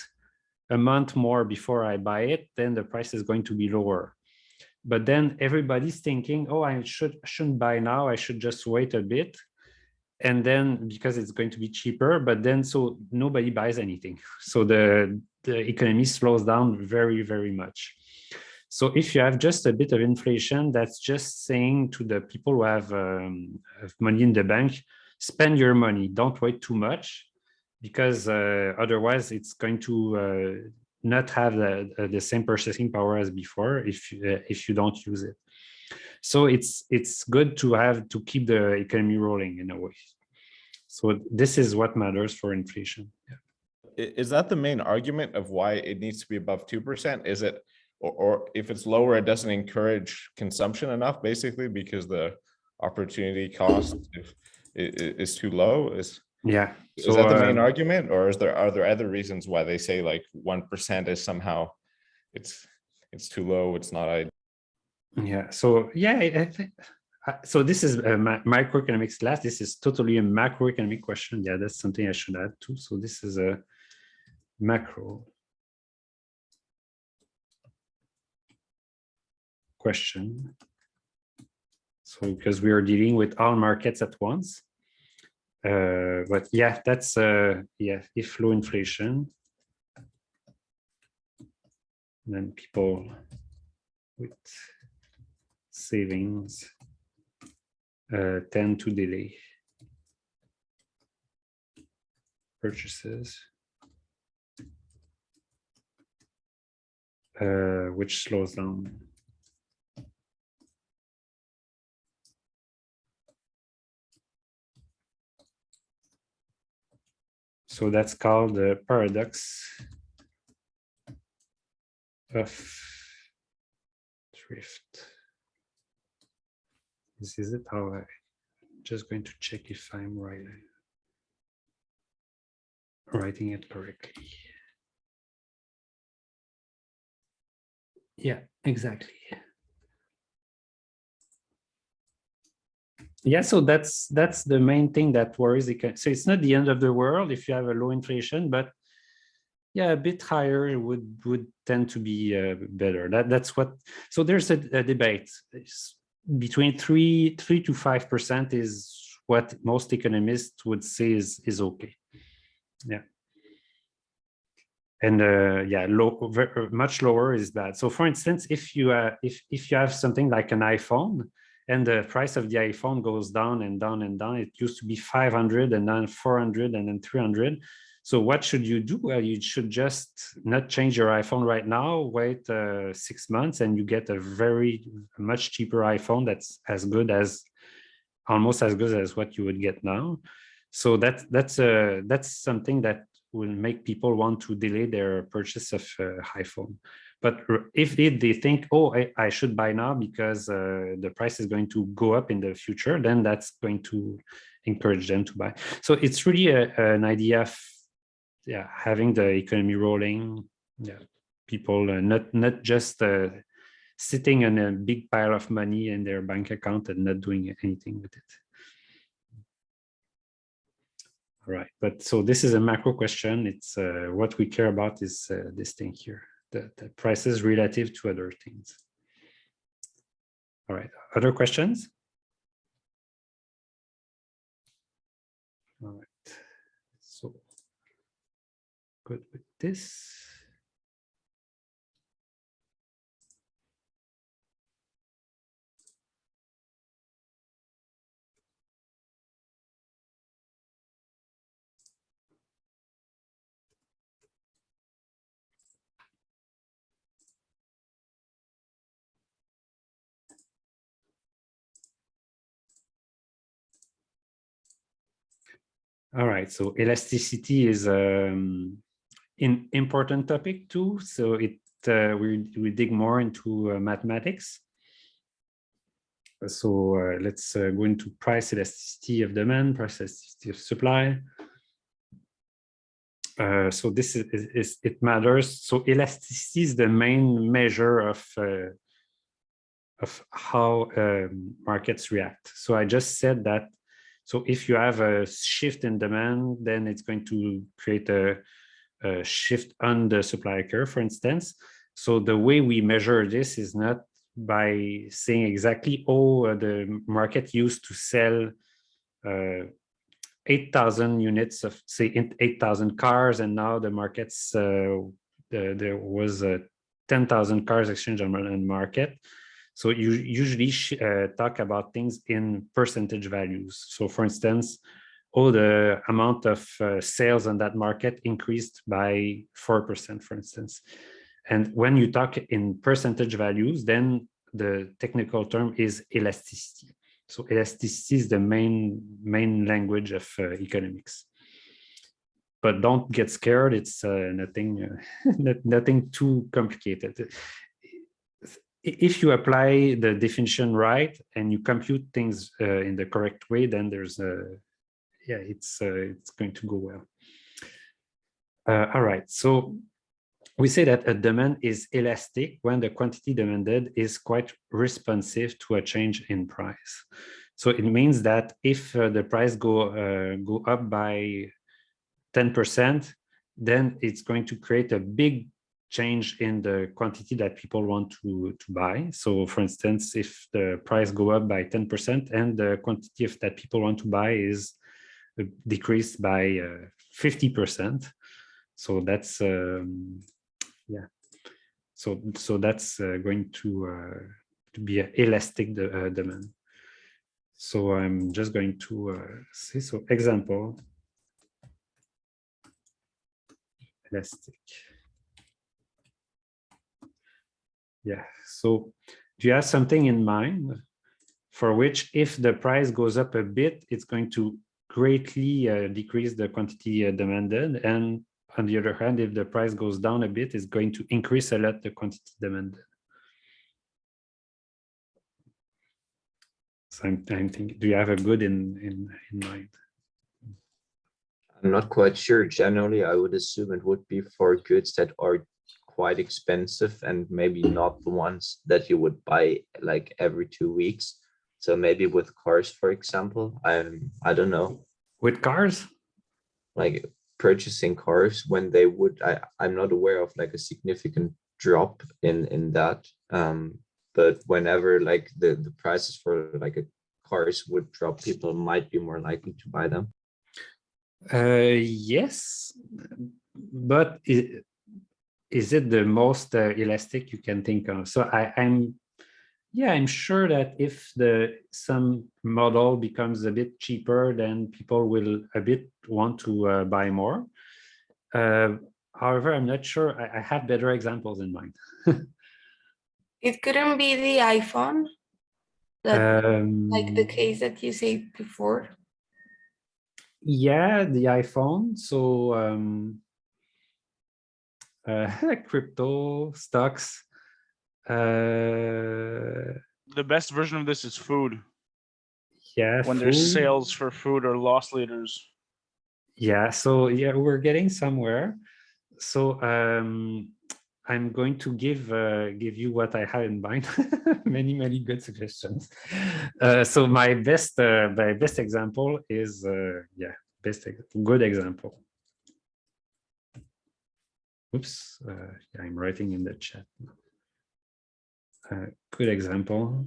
S1: a month more before I buy it, then the price is going to be lower. But then everybody's thinking, oh, I shouldn't buy now, I should just wait a bit. And then because it's going to be cheaper, but then so nobody buys anything. So the economy slows down very, very much. So if you have just a bit of inflation, that's just saying to the people who have money in the bank, spend your money, don't wait too much, because otherwise it's going to not have the same purchasing power as before if you don't use it. So it's good to keep the economy rolling in a way. So this is what matters for inflation. Yeah.
S6: Is that the main argument of why it needs to be above 2%? Is it, or if it's lower, it doesn't encourage consumption enough, basically, because the opportunity cost is too low?
S1: Yeah.
S6: So, is that the main argument, or are there other reasons why they say like 1% is somehow it's too low, it's not ideal?
S1: Yeah. So yeah, I think so. This is a microeconomics class. This is totally a macroeconomic question. Yeah, that's something I should add too. So this is a macro question. So because we are dealing with all markets at once. But yeah, that's yeah, if low inflation, then people with savings tend to delay purchases, which slows down so that's called the paradox of thrift. This is it. How I just going to check if I'm writing it correctly. Yeah, exactly. Yeah, so that's the main thing that worries. So it's not the end of the world if you have a low inflation, but yeah, a bit higher would tend to be better. That's what. So there's a debate. It's between 3 to 5% is what most economists would say is okay. Yeah. And yeah, much lower is bad. So for instance, if you have something like an iPhone and the price of the iPhone goes down and down and down, it used to be 500 and then 400 and then 300. So what should you do? Well, you should just not change your iPhone right now, wait 6 months, and you get a much cheaper iPhone that's almost as good as what you would get now. So that's something that will make people want to delay their purchase of iPhone. But if they think, oh, I should buy now because the price is going to go up in the future, then that's going to encourage them to buy. So it's really an idea of having the economy rolling. Yeah, people not just sitting on a big pile of money in their bank account and not doing anything with it. All right, but so this is a macro question. It's what we care about is this thing here, the prices relative to other things. All right, other questions? All right, so good with this. All right, so elasticity is an important topic too. So we dig more into mathematics. So let's go into price elasticity of demand, price elasticity of supply. So this is it matters. So elasticity is the main measure of how markets react. So I just said that. So if you have a shift in demand, then it's going to create a shift on the supply curve, for instance. So the way we measure this is not by saying exactly, oh, the market used to sell 8,000 units of, say, 8,000 cars, and now the market's there was 10,000 cars exchanged on the market. So you usually talk about things in percentage values. So for instance, oh, the amount of sales on that market increased by 4%, for instance. And when you talk in percentage values, then the technical term is elasticity. So elasticity is the main language of economics. But don't get scared. It's nothing too complicated. If you apply the definition right and you compute things in the correct way, then there's it's going to go well. All right, so we say that a demand is elastic when the quantity demanded is quite responsive to a change in price. So it means that if the price go up by 10%, then it's going to create a big change in the quantity that people want to buy. So for instance, if the price go up by 10% and the quantity of that people want to buy is decreased by 50%, so that's so that's going to be an elastic demand. So I'm just going to say, so example, elastic. Yeah, so do you have something in mind for which if the price goes up a bit, it's going to greatly decrease the quantity demanded, and on the other hand, if the price goes down a bit, it's going to increase a lot the quantity demanded? So I'm thinking, do you have a good in mind?
S7: I'm not quite sure. Generally, I would assume it would be for goods that are quite expensive and maybe not the ones that you would buy like every 2 weeks. So maybe with cars, for example, I don't know.
S1: With cars?
S7: Like purchasing cars when they would, I'm not aware of like a significant drop in that. But whenever like the prices for like a cars would drop, people might be more likely to buy them.
S1: Yes, but is it the most elastic you can think of? So I'm sure that if some model becomes a bit cheaper, then people will a bit want to buy more. However, I'm not sure. I have better examples in mind.
S5: It couldn't be the iPhone, like the case that you said before.
S1: Yeah, the iPhone. So crypto stocks.
S9: The best version of this is food.
S1: Yeah,
S9: when there's sales for food or loss leaders.
S1: Yeah, so yeah, we're getting somewhere. So I'm going to give you what I have in mind. many good suggestions. So my best example is good example. Oops, yeah, I'm writing in the chat. Good example.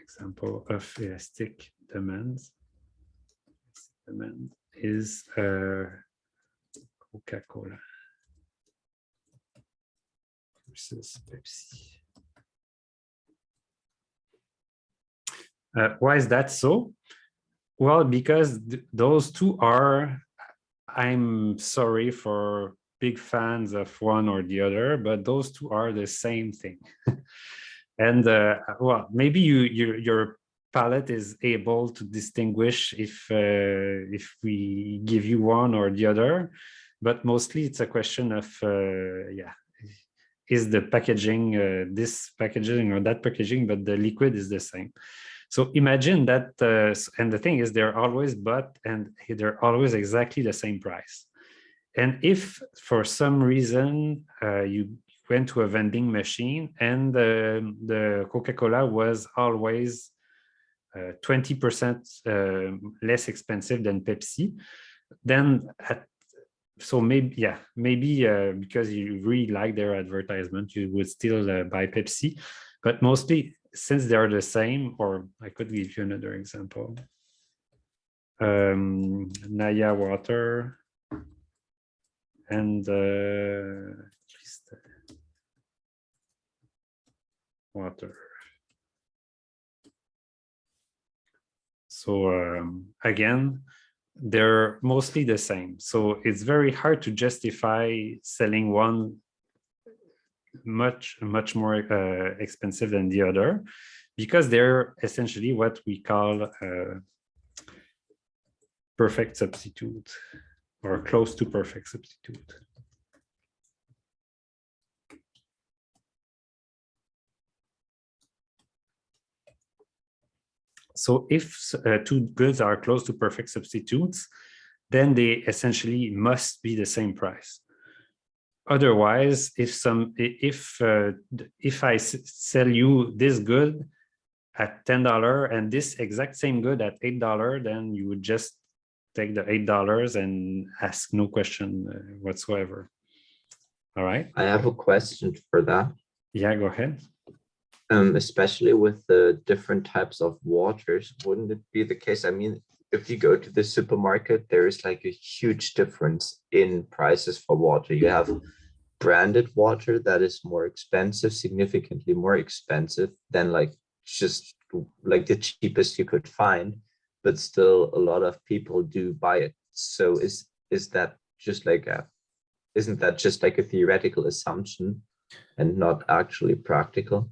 S1: Example of elastic demands. Demand is Coca-Cola versus Pepsi. Why is that so? Well, because those two are, I'm sorry for big fans of one or the other, but those two are the same thing. And well, maybe your palette is able to distinguish if we give you one or the other, but mostly it's a question of yeah, is the packaging this packaging or that packaging, but the liquid is the same. So imagine that, and the thing is, they're always and they're always exactly the same price. And if for some reason you went to a vending machine and the Coca-Cola was always 20% less expensive than Pepsi, then so maybe because you really like their advertisement, you would still buy Pepsi, but mostly since they are the same, or I could give you another example. Naya water and water. So again, they're mostly the same. So it's very hard to justify selling one much more expensive than the other, because they're essentially what we call perfect substitute, or close to perfect substitute. So if two goods are close to perfect substitutes, then they essentially must be the same price. Otherwise, if I sell you this good at $10 and this exact same good at $8, then you would just take the $8 and ask no question whatsoever. All right.
S7: I have a question for that.
S1: Yeah, go ahead.
S7: Especially with the different types of waters, wouldn't it be the case? I mean, if you go to the supermarket, there is like a huge difference in prices for water. You have branded water that is more expensive, significantly more expensive than like just like the cheapest you could find, but still a lot of people do buy it. So is that just like isn't that just like a theoretical assumption and not actually practical?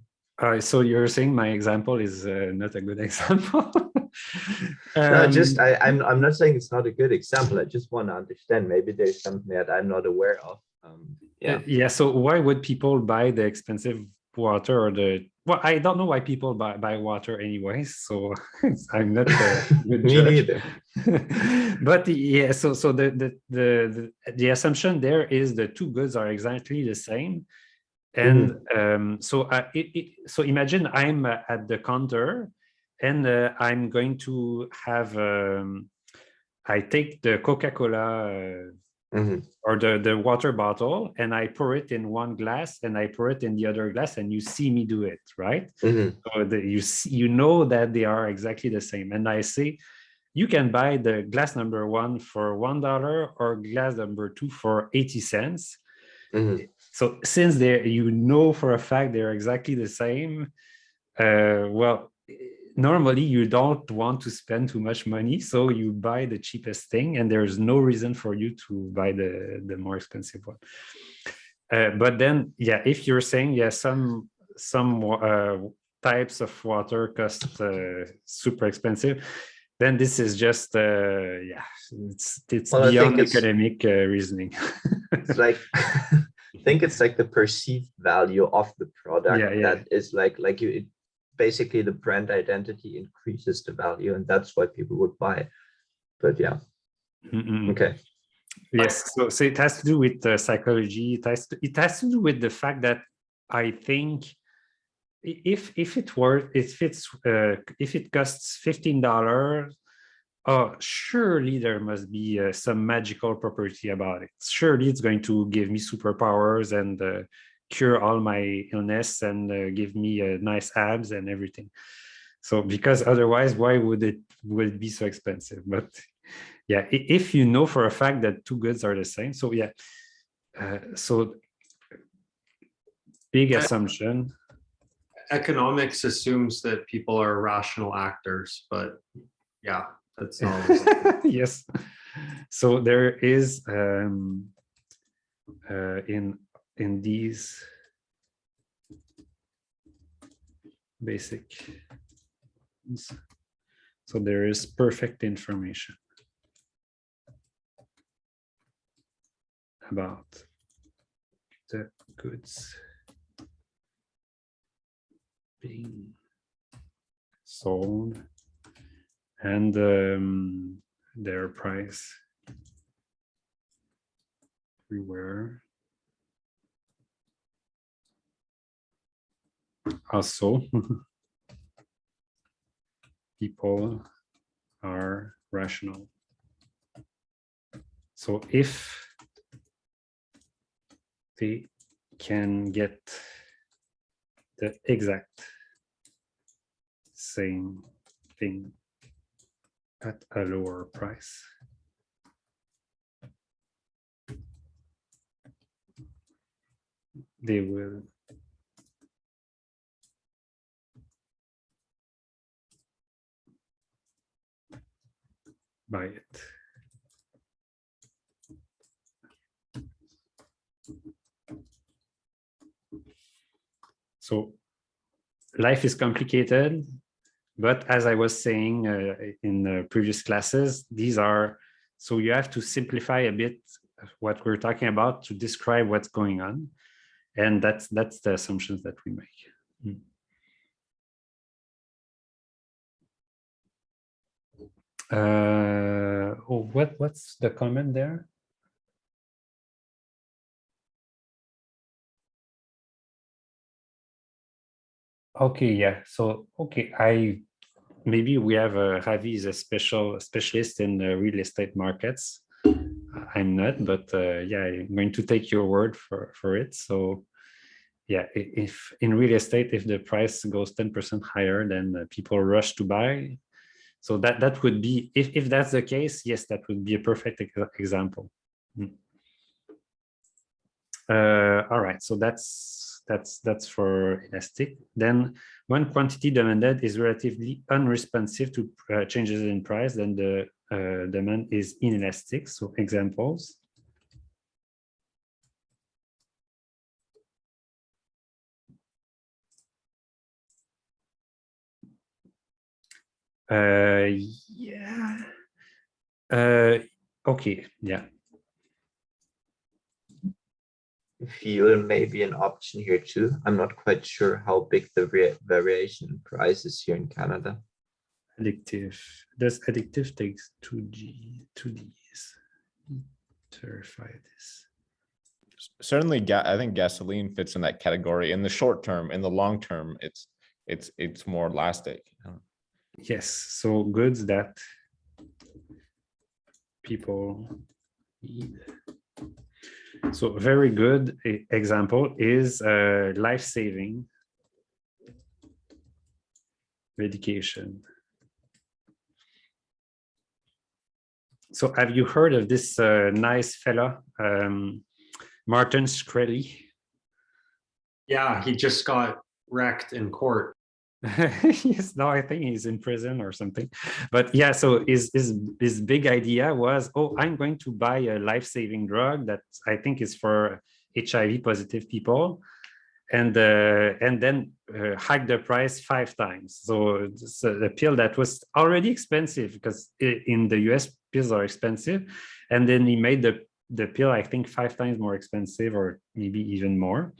S1: So you're saying my example is not a good example?
S7: No, I'm not saying it's not a good example. I just want to understand. Maybe there's something that I'm not aware of.
S1: Yeah. So why would people buy the expensive water or well, I don't know why people buy water anyways. So I'm not a good
S7: Me
S1: judge.
S7: neither.
S1: But yeah, so the assumption there is the two goods are exactly the same. And so imagine I'm at the counter and I'm going to have I take the Coca-Cola or the water bottle and I pour it in one glass and I pour it in the other glass, and you see me do it, right? So you know that they are exactly the same, and I say you can buy the glass number 1 for $1 or glass number 2 for 80 cents. So since you know for a fact they're exactly the same, well, normally you don't want to spend too much money, so you buy the cheapest thing, and there's no reason for you to buy the more expensive one. But then, yeah, if you're saying some types of water cost super expensive, then this is just it's
S7: Well,
S1: beyond economic reasoning.
S7: It's like I think it's like the perceived value of the product that is like basically the brand identity increases the value, and that's why people would buy it. But yeah. Okay.
S1: Yes, so it has to do with psychology. It has to do with the fact that I think if it costs $15, oh, surely there must be some magical property about it. Surely it's going to give me superpowers and cure all my illness and give me nice abs and everything. So because otherwise, why would it be so expensive? But yeah, if you know for a fact that two goods are the same, so yeah, so big assumption.
S2: Economics assumes that people are rational actors, but yeah, that's not.
S1: Yes. So there is in these basic, so there is perfect information about the goods being sold and their price everywhere. Also, people are rational. So if they can get the exact same thing at a lower price, they will buy it. So life is complicated, but as I was saying in the previous classes, these are, so you have to simplify a bit what we're talking about to describe what's going on. And that's the assumptions that we make. What's the comment there? Okay, yeah. So okay, maybe we have Ravi is a specialist in real estate markets. I'm not, but yeah, I'm going to take your word for it. So yeah, if in real estate, if the price goes 10% higher, then people rush to buy. So that would be, if that's the case, yes, that would be a perfect example. All right, so that's for elastic. Then when quantity demanded is relatively unresponsive to changes in price, then the demand is inelastic. So examples. Yeah. Okay, yeah.
S7: Fuel may be an option here too. I'm not quite sure how big the variation in price is here in Canada.
S1: Addictive. Does addictive takes 2Ds? Verify this.
S6: Certainly, I think gasoline fits in that category. In the short term, in the long term, it's more elastic.
S1: Yes, so goods that people need. So very good example is life-saving medication. So have you heard of this nice fella, Martin Shkreli?
S2: Yeah, he just got wrecked in court.
S1: Yes, no, I think he's in prison or something. But yeah, so his big idea was, oh, I'm going to buy a life-saving drug that I think is for HIV positive people, and then hike the price 5 times. So it's a pill that was already expensive because in the US pills are expensive, and then he made the pill, I think, 5 times more expensive, or maybe even more.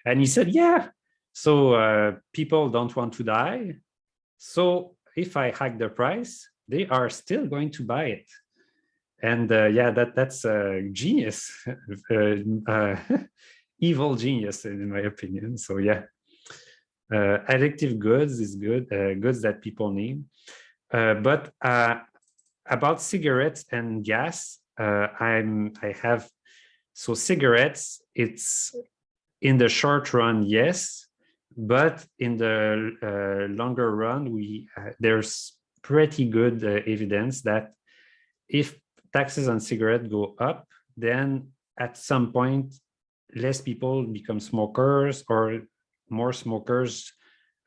S1: And he said, yeah, so people don't want to die. So if I hike the price, they are still going to buy it. And yeah, that's genius, evil genius, in my opinion. So yeah, addictive goods is good, goods that people need. But about cigarettes and gas, so cigarettes, it's in the short run, yes, but in the longer run, there's pretty good evidence that if taxes on cigarettes go up, then at some point, less people become smokers, or more smokers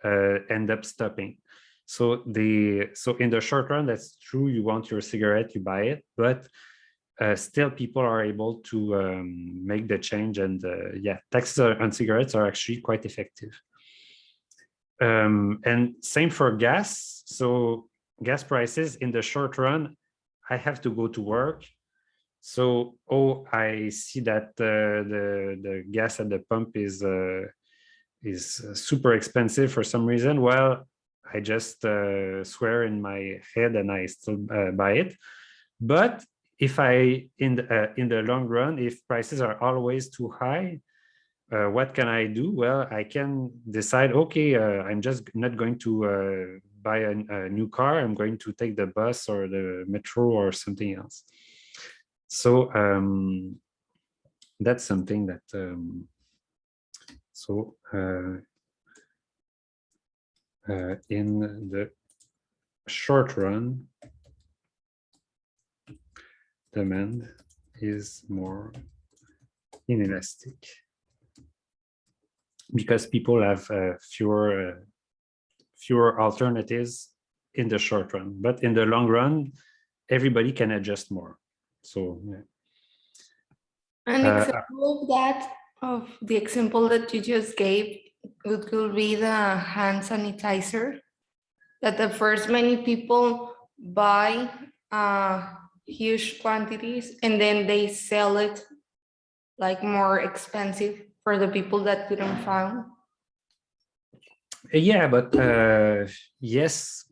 S1: end up stopping. So in the short run, that's true. You want your cigarette, you buy it, but still people are able to make the change, and yeah, taxes on cigarettes are actually quite effective. And same for gas. So gas prices in the short run, I have to go to work. So, oh, I see that the gas at the pump is super expensive for some reason. Well, I just swear in my head and I still buy it. But if in the long run, if prices are always too high, what can I do? Well, I can decide, okay, I'm just not going to buy a new car. I'm going to take the bus or the metro or something else. So that's something that, in the short run, demand is more inelastic because people have fewer alternatives in the short run, but in the long run, everybody can adjust more. So yeah.
S5: An example of that, of the example that you just gave, could be the hand sanitizer, that at first many people buy huge quantities and then they sell it like more expensive for the people that couldn't find.
S1: Yeah, but yes,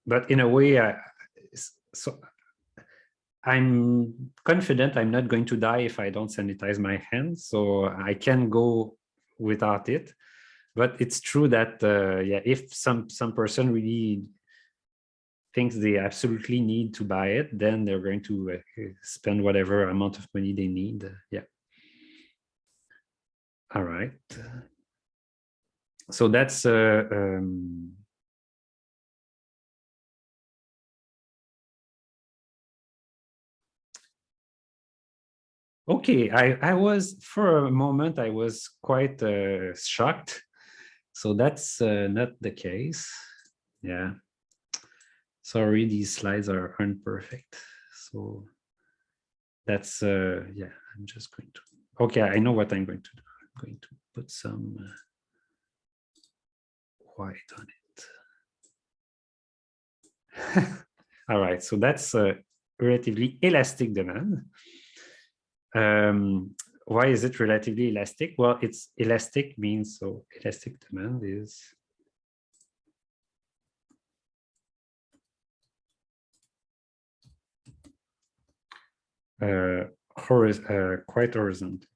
S1: but in a way, so I'm confident I'm not going to die if I don't sanitize my hands, so I can go without it. But it's true that yeah, if some person really thinks they absolutely need to buy it, then they're going to spend whatever amount of money they need. Yeah. All right. So that's okay. I was, for a moment, I was quite shocked. So that's not the case. Yeah. Sorry, these slides aren't perfect. So that's yeah. I'm just going to. Okay, I know what I'm going to do. I'm going to put some white on it. All right, so that's relatively elastic demand. Why is it relatively elastic? Well, it's elastic means, so elastic demand is quite horizontal.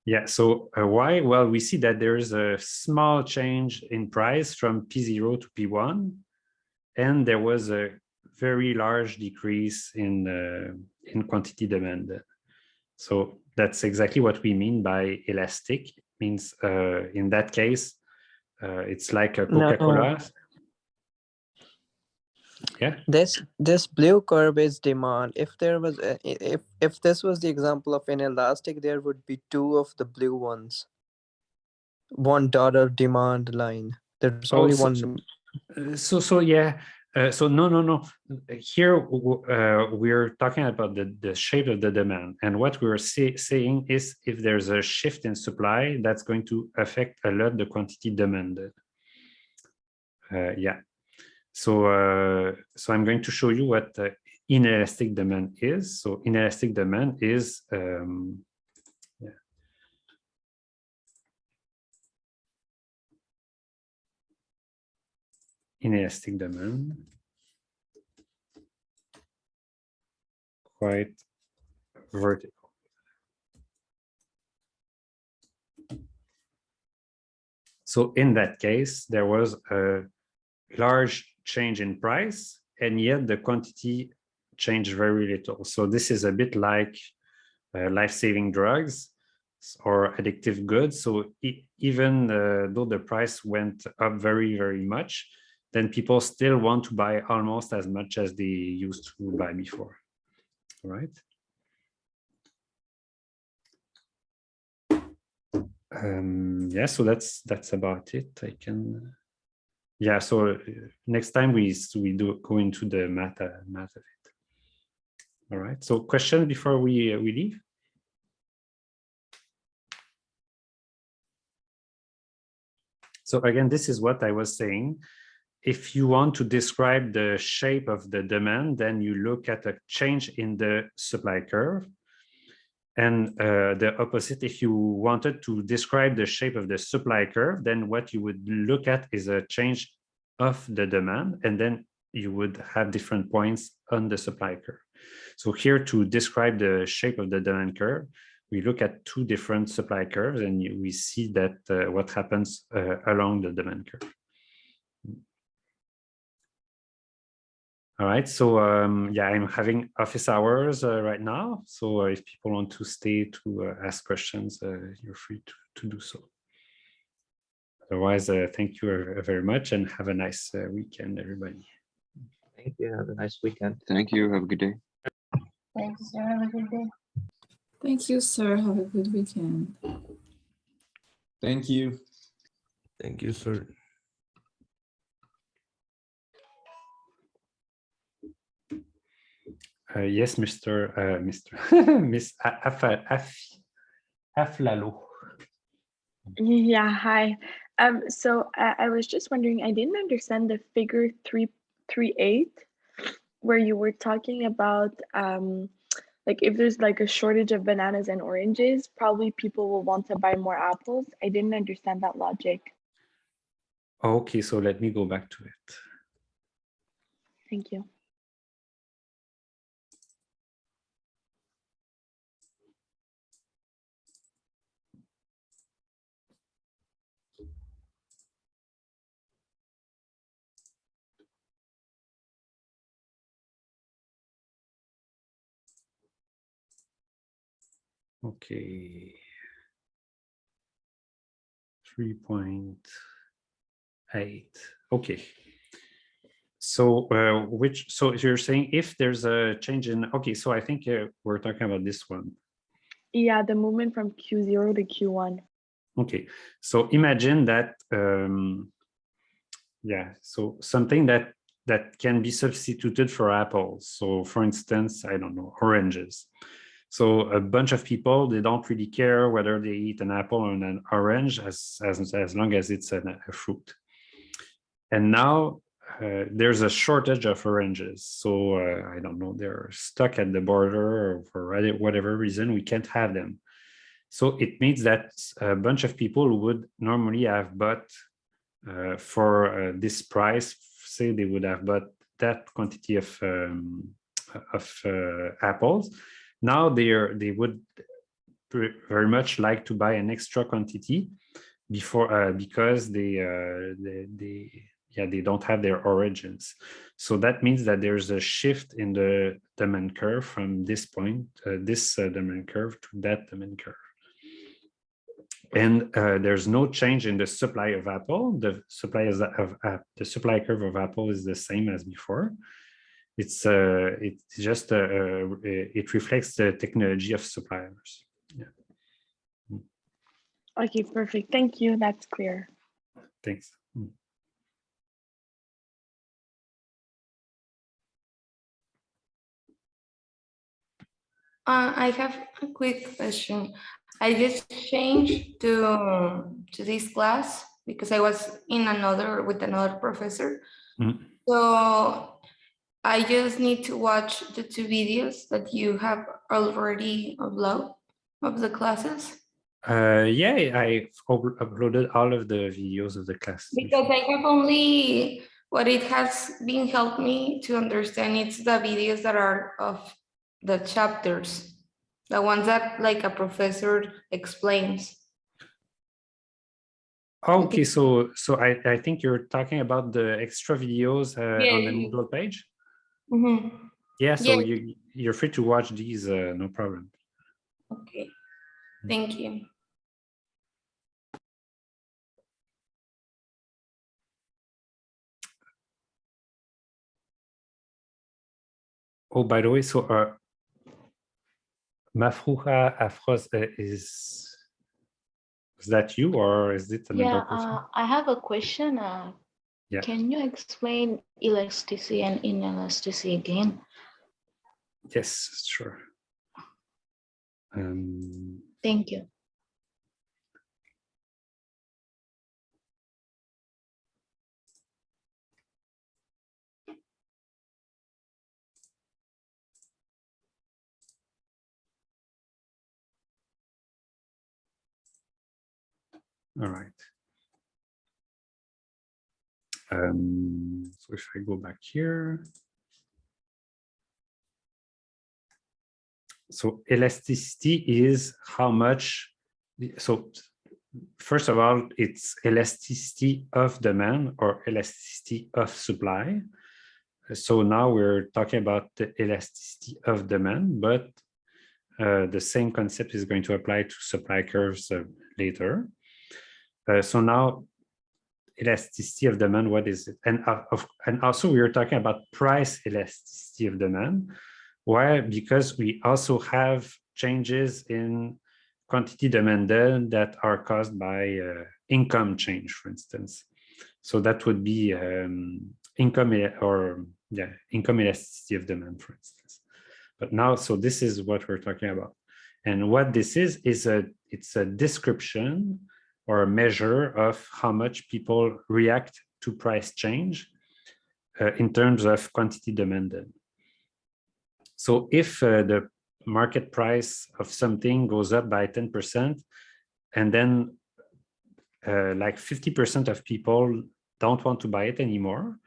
S1: Yeah, so why? Well, we see that there is a small change in price from P0 to P1, and there was a very large decrease in quantity demand. So that's exactly what we mean by elastic. It means in that case, it's like a Coca-Cola.
S4: No.
S1: Yeah.
S4: This blue curve is demand. If there was if this was the example of inelastic, there would be two of the blue ones. $1 demand line. There's only one.
S1: So yeah. So no. Here we're talking about the shape of the demand, and what we're saying is if there's a shift in supply, that's going to affect a lot the quantity demanded. Yeah. So so I'm going to show you what inelastic demand is. So inelastic demand is yeah. Inelastic demand, quite vertical. So in that case, there was a large change in price, and yet the quantity changed very little. So this is a bit like life-saving drugs or addictive goods. So even though the price went up very, very much, then people still want to buy almost as much as they used to buy before. All right. Yeah, so that's about it. I can. Yeah, so next time we do go into the math of it. All right. So question before we leave. So again, this is what I was saying. if you want to describe the shape of the demand, then you look at a change in the supply curve. And the opposite, if you wanted to describe the shape of the supply curve, then what you would look at is a change of the demand, and then you would have different points on the supply curve. So here, to describe the shape of the demand curve, we look at two different supply curves, and we see that what happens along the demand curve. All right, so yeah, I'm having office hours right now. So if people want to stay to ask questions, you're free to do so. Otherwise, thank you very much and have a nice weekend, everybody.
S7: Thank you. Have a nice weekend.
S10: Thank you. Have a good day.
S5: Thanks, sir. Have a good day.
S11: Thank you, sir. Have a good weekend.
S10: Thank you.
S12: Thank you, sir.
S1: Yes, Miss Aflalo.
S13: Yeah, hi. So I was just wondering, I didn't understand the figure 338 where you were talking about like if there's like a shortage of bananas and oranges, probably people will want to buy more apples. I didn't understand that logic.
S1: Okay, so let me go back to it.
S13: Thank you.
S1: Okay. 3.8. Okay. So so you're saying if there's a change in, okay, so I think we're talking about this one.
S13: Yeah, the movement from Q0 to Q1.
S1: Okay, so imagine that, yeah, so something that can be substituted for apples. So for instance, I don't know, oranges. So a bunch of people, they don't really care whether they eat an apple or an orange as long as it's a fruit. And now there's a shortage of oranges. So I don't know, they're stuck at the border or for whatever reason, we can't have them. So it means that a bunch of people would normally have bought for this price, say they would have bought that quantity of apples. Now they would very much like to buy an extra quantity before because they don't have their origins. So that means that there's a shift in the demand curve from this point, this demand curve to that demand curve. And there's no change in the supply of apple. The supply curve of apple is the same as before. It's just it reflects the technology of suppliers. Yeah.
S13: Okay, perfect. Thank you. That's clear.
S1: Thanks.
S5: I have a quick question. I just changed to this class because I was in with another professor.
S1: Mm-hmm.
S5: So I just need to watch the two videos that you have already uploaded of the classes.
S1: Yeah, I uploaded all of the videos of the class.
S5: Because I have only what it has been helped me to understand. It's the videos that are of the chapters, the ones that like a professor explains.
S1: Okay, so I think you're talking about the extra videos on the Moodle page.
S5: Mm-hmm.
S1: Yeah, so you're free to watch these, no problem.
S5: Okay, thank you.
S1: Oh, by the way, so Mafruha Afros is that you or is it another person?
S14: I have a question.
S1: Yeah.
S14: Can you explain elasticity and inelasticity again?
S1: Yes, sure.
S14: Thank you.
S1: All right. So if I go back here, so elasticity is how much, so first of all, it's elasticity of demand or elasticity of supply. So now we're talking about the elasticity of demand, but the same concept is going to apply to supply curves later. So now elasticity of demand, what is it? And also we are talking about price elasticity of demand. Why? Because we also have changes in quantity demanded that are caused by income change, for instance. So that would be income elasticity of demand, for instance. But now, so this is what we're talking about. And what this is it's a description or a measure of how much people react to price change in terms of quantity demanded. So if the market price of something goes up by 10%, and then like 50% of people don't want to buy it anymore,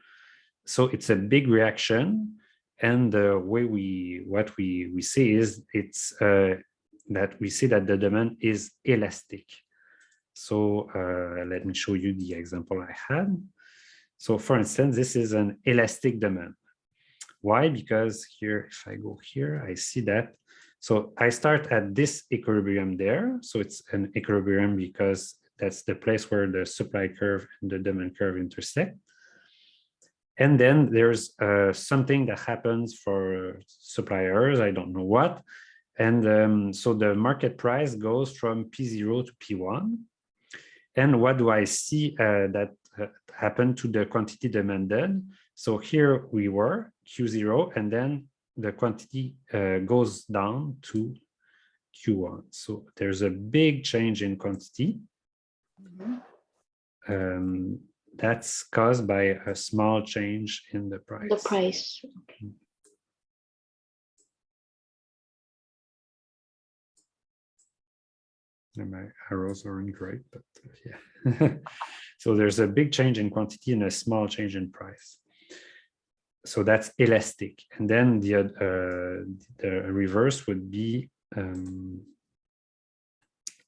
S1: so it's a big reaction. And the way what we see is it's that we see that the demand is elastic. So let me show you the example I had. So for instance, this is an elastic demand. Why? Because here, if I go here, I see that. So I start at this equilibrium there. So it's an equilibrium because that's the place where the supply curve and the demand curve intersect. And then there's something that happens for suppliers, I don't know what. And so the market price goes from P0 to P1. And what do I see that happened to the quantity demanded? So here we were Q0, and then the quantity goes down to Q1. So there's a big change in quantity. That's caused by a small change in the price.
S14: The price. Okay.
S1: And my arrows aren't great, but yeah. So there's a big change in quantity and a small change in price. So that's elastic. And then the reverse would be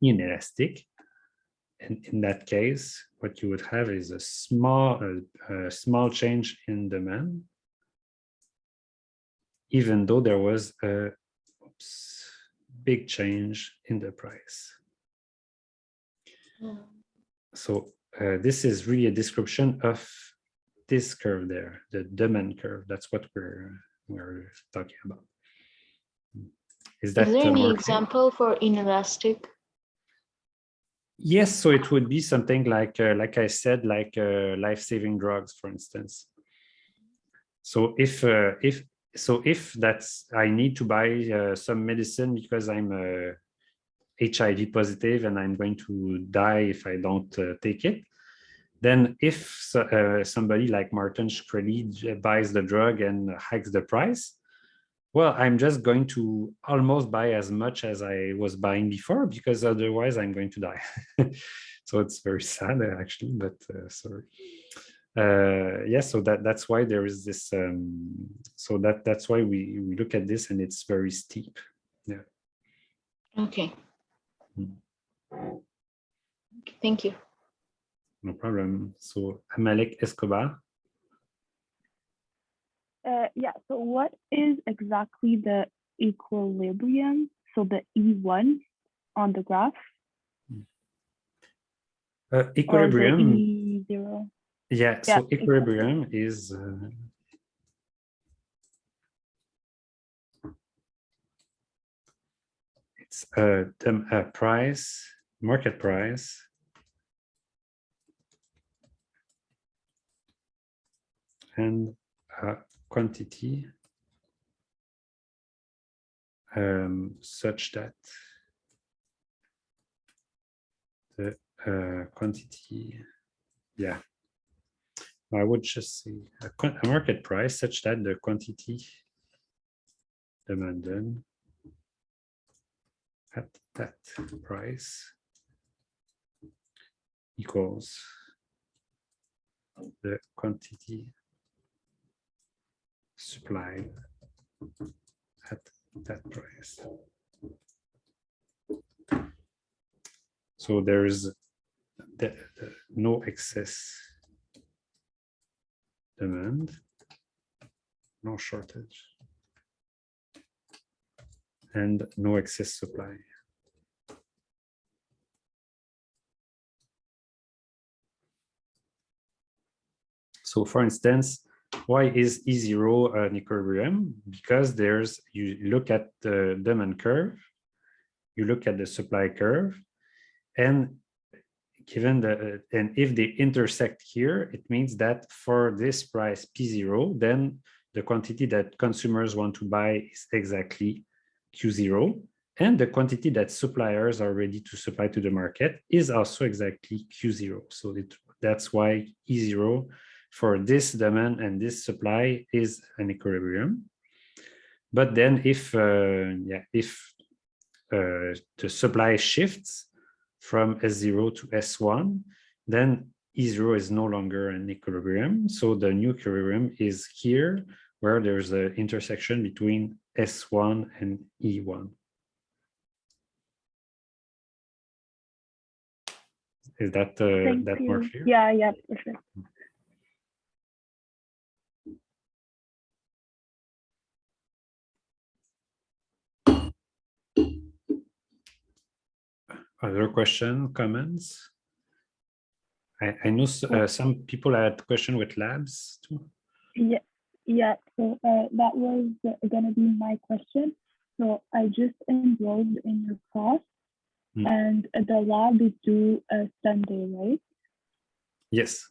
S1: inelastic. And in that case, what you would have is a small change in demand, even though there was a big change in the price. So this is really a description of this curve there, the demand curve. That's what we're talking about. Is
S14: there any
S1: more
S14: example for inelastic?
S1: Yes, so it would be something like I said, like life-saving drugs, for instance. So if that's I need to buy some medicine because I'm HIV positive and I'm going to die if I don't take it, then if somebody like Martin Shkreli buys the drug and hikes the price, well, I'm just going to almost buy as much as I was buying before, because otherwise I'm going to die. So it's very sad, actually, but sorry. Yes, so that's why there is this. So that's why we look at this, and it's very steep. Yeah.
S14: Okay. Thank you.
S1: No problem. So Amalek Escobar.
S15: Yeah, so what is exactly the equilibrium? So the E1 on the graph?
S1: Equilibrium.
S15: Or the E0?
S1: Yeah, so equilibrium is it's the price, market price, and quantity such that the quantity, yeah, I would just say a market price such that the quantity demanded at that price equals the quantity supplied at that price. So there is no excess demand, no shortage, and no excess supply. So for instance, why is E0 an equilibrium? Because you look at the demand curve, you look at the supply curve, and if they intersect here, it means that for this price P0, then the quantity that consumers want to buy is exactly Q0, and the quantity that suppliers are ready to supply to the market is also exactly Q0. So that's why E0 for this demand and this supply is an equilibrium. But then if the supply shifts from S0 to S1, then E0 is no longer an equilibrium. So the new equilibrium is here, where there's an intersection between S1 and E1. Is that more clear?
S15: Yeah, perfect.
S1: Other question, comments? I know some people had question with labs too.
S15: Yeah. So that was gonna be my question. So I just enrolled in your class, and the lab is due Sunday, right?
S1: Yes.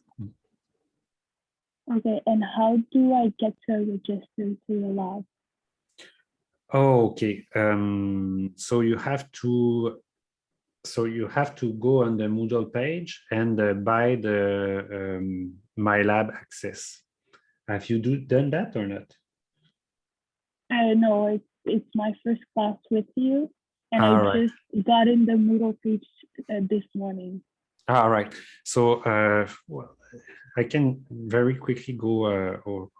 S15: Okay, and how do I get to register to the lab?
S1: Oh, okay. So you have to go on the Moodle page and buy the MyLab access. Have you done that or not?
S15: No, it's my first class with you, and
S1: All
S15: I just got in the Moodle page this morning.
S1: All right. So well, I can very quickly go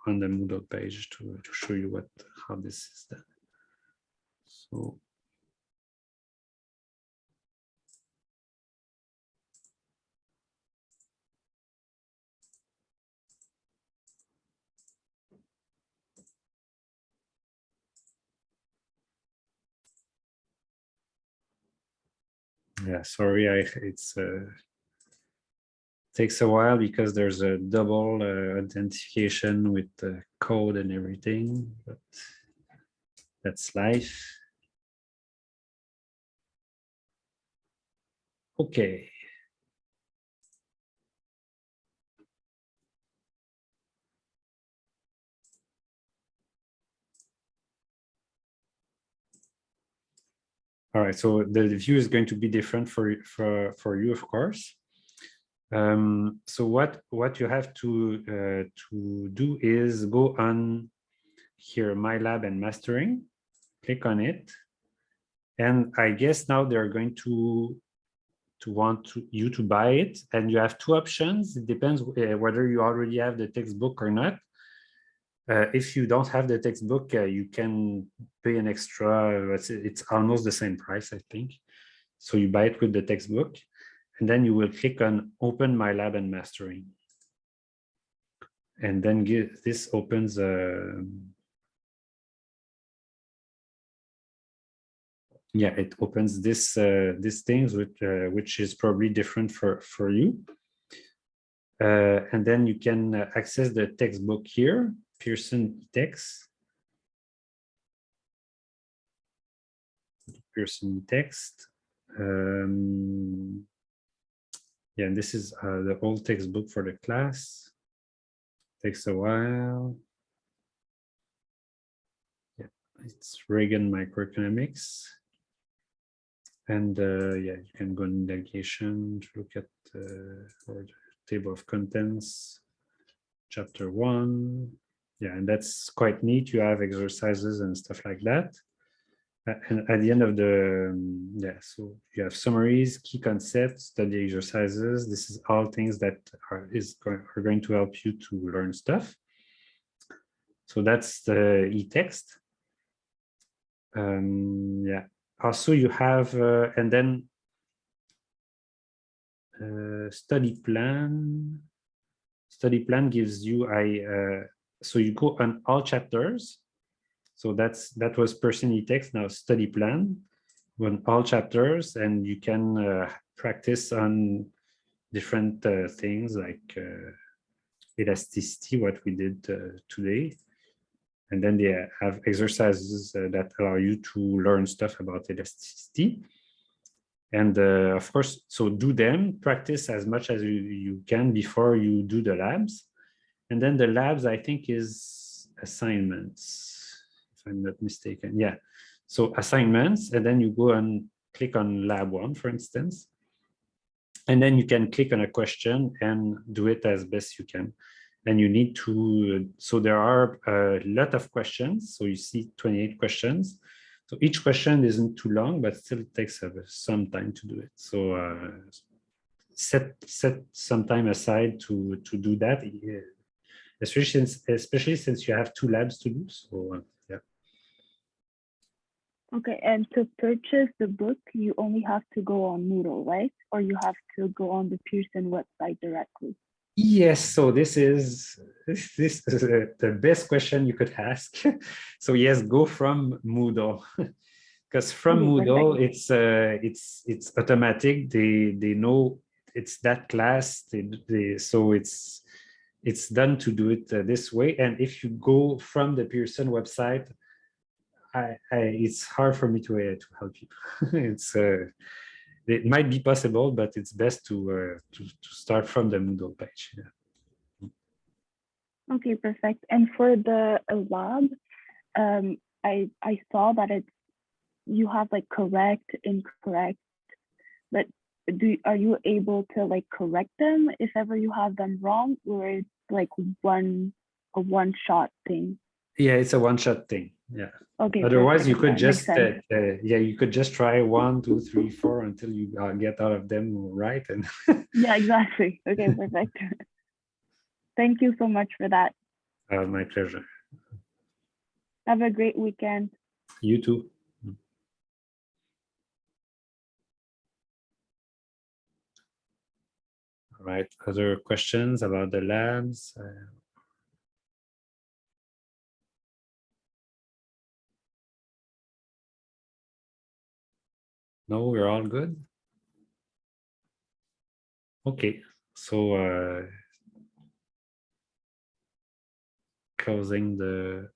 S1: on the Moodle page to show you how this is done. So. Yeah, sorry, it's takes a while because there's a double authentication with the code and everything, but that's life. Okay. All right, so the view is going to be different for you, of course. So what you have to do is go on here, My Lab and Mastering, click on it, and I guess now they're going to want you to buy it, and you have two options. It depends whether you already have the textbook or not. If you don't have the textbook, you can pay an extra, it's almost the same price, I think. So you buy it with the textbook, and then you will click on Open My Lab and Mastering. And then this opens it opens this things which is probably different for you. And then you can access the textbook here, Pearson text. Pearson text. Yeah, this is the old textbook for the class. Takes a while. Yeah, it's Reagan Microeconomics. And yeah, you can go in navigation to look at the table of contents, chapter 1. Yeah, and that's quite neat. You have exercises and stuff like that. And at the end of the, yeah, so you have summaries, key concepts, study exercises. This is all things that are going to help you to learn stuff. So that's the e-text. Yeah. Also, you have, and then study plan. Study plan gives you so you go on all chapters. So that was person e-text. Now study plan on all chapters, and you can practice on different things like elasticity, what we did today. And then they have exercises that allow you to learn stuff about elasticity. And of course, so do them, practice as much as you can before you do the labs. And then the labs, I think, is assignments, if I'm not mistaken. Yeah. So assignments, and then you go and click on lab 1, for instance. And then you can click on a question and do it as best you can. And you need to, so there are a lot of questions. So you see 28 questions. So each question isn't too long, but still takes some time to do it. So set some time aside to do that, especially since you have 2 labs to do. So yeah.
S15: Okay, and to purchase the book, you only have to go on Moodle, right? Or you have to go on the Pearson website directly?
S1: Yes, so this is the best question you could ask. So yes, go from Moodle, because from
S15: Okay,
S1: Moodle
S15: perfect.
S1: it's automatic. They know it's that class. So it's done to do it this way. And if you go from the Pearson website, it's hard for me to help you. It might be possible, but it's best to start from the Moodle page. Yeah.
S15: Okay, perfect. And for the lab, I saw that you have like correct, incorrect, but are you able to like correct them if ever you have them wrong, or it's like a one-shot thing?
S1: Yeah, it's a one-shot thing. Yeah.
S15: Okay,
S1: Otherwise, you
S15: perfect.
S1: could
S15: That makes
S1: just
S15: sense.
S1: yeah, you could just try 1, 2, 3, 4 until you get all of them right. And
S15: Yeah, exactly. Okay, perfect. Thank you so much for that.
S1: my pleasure.
S15: Have a great weekend.
S1: You too. All right. Other questions about the labs? No, we're all good. Okay. So closing the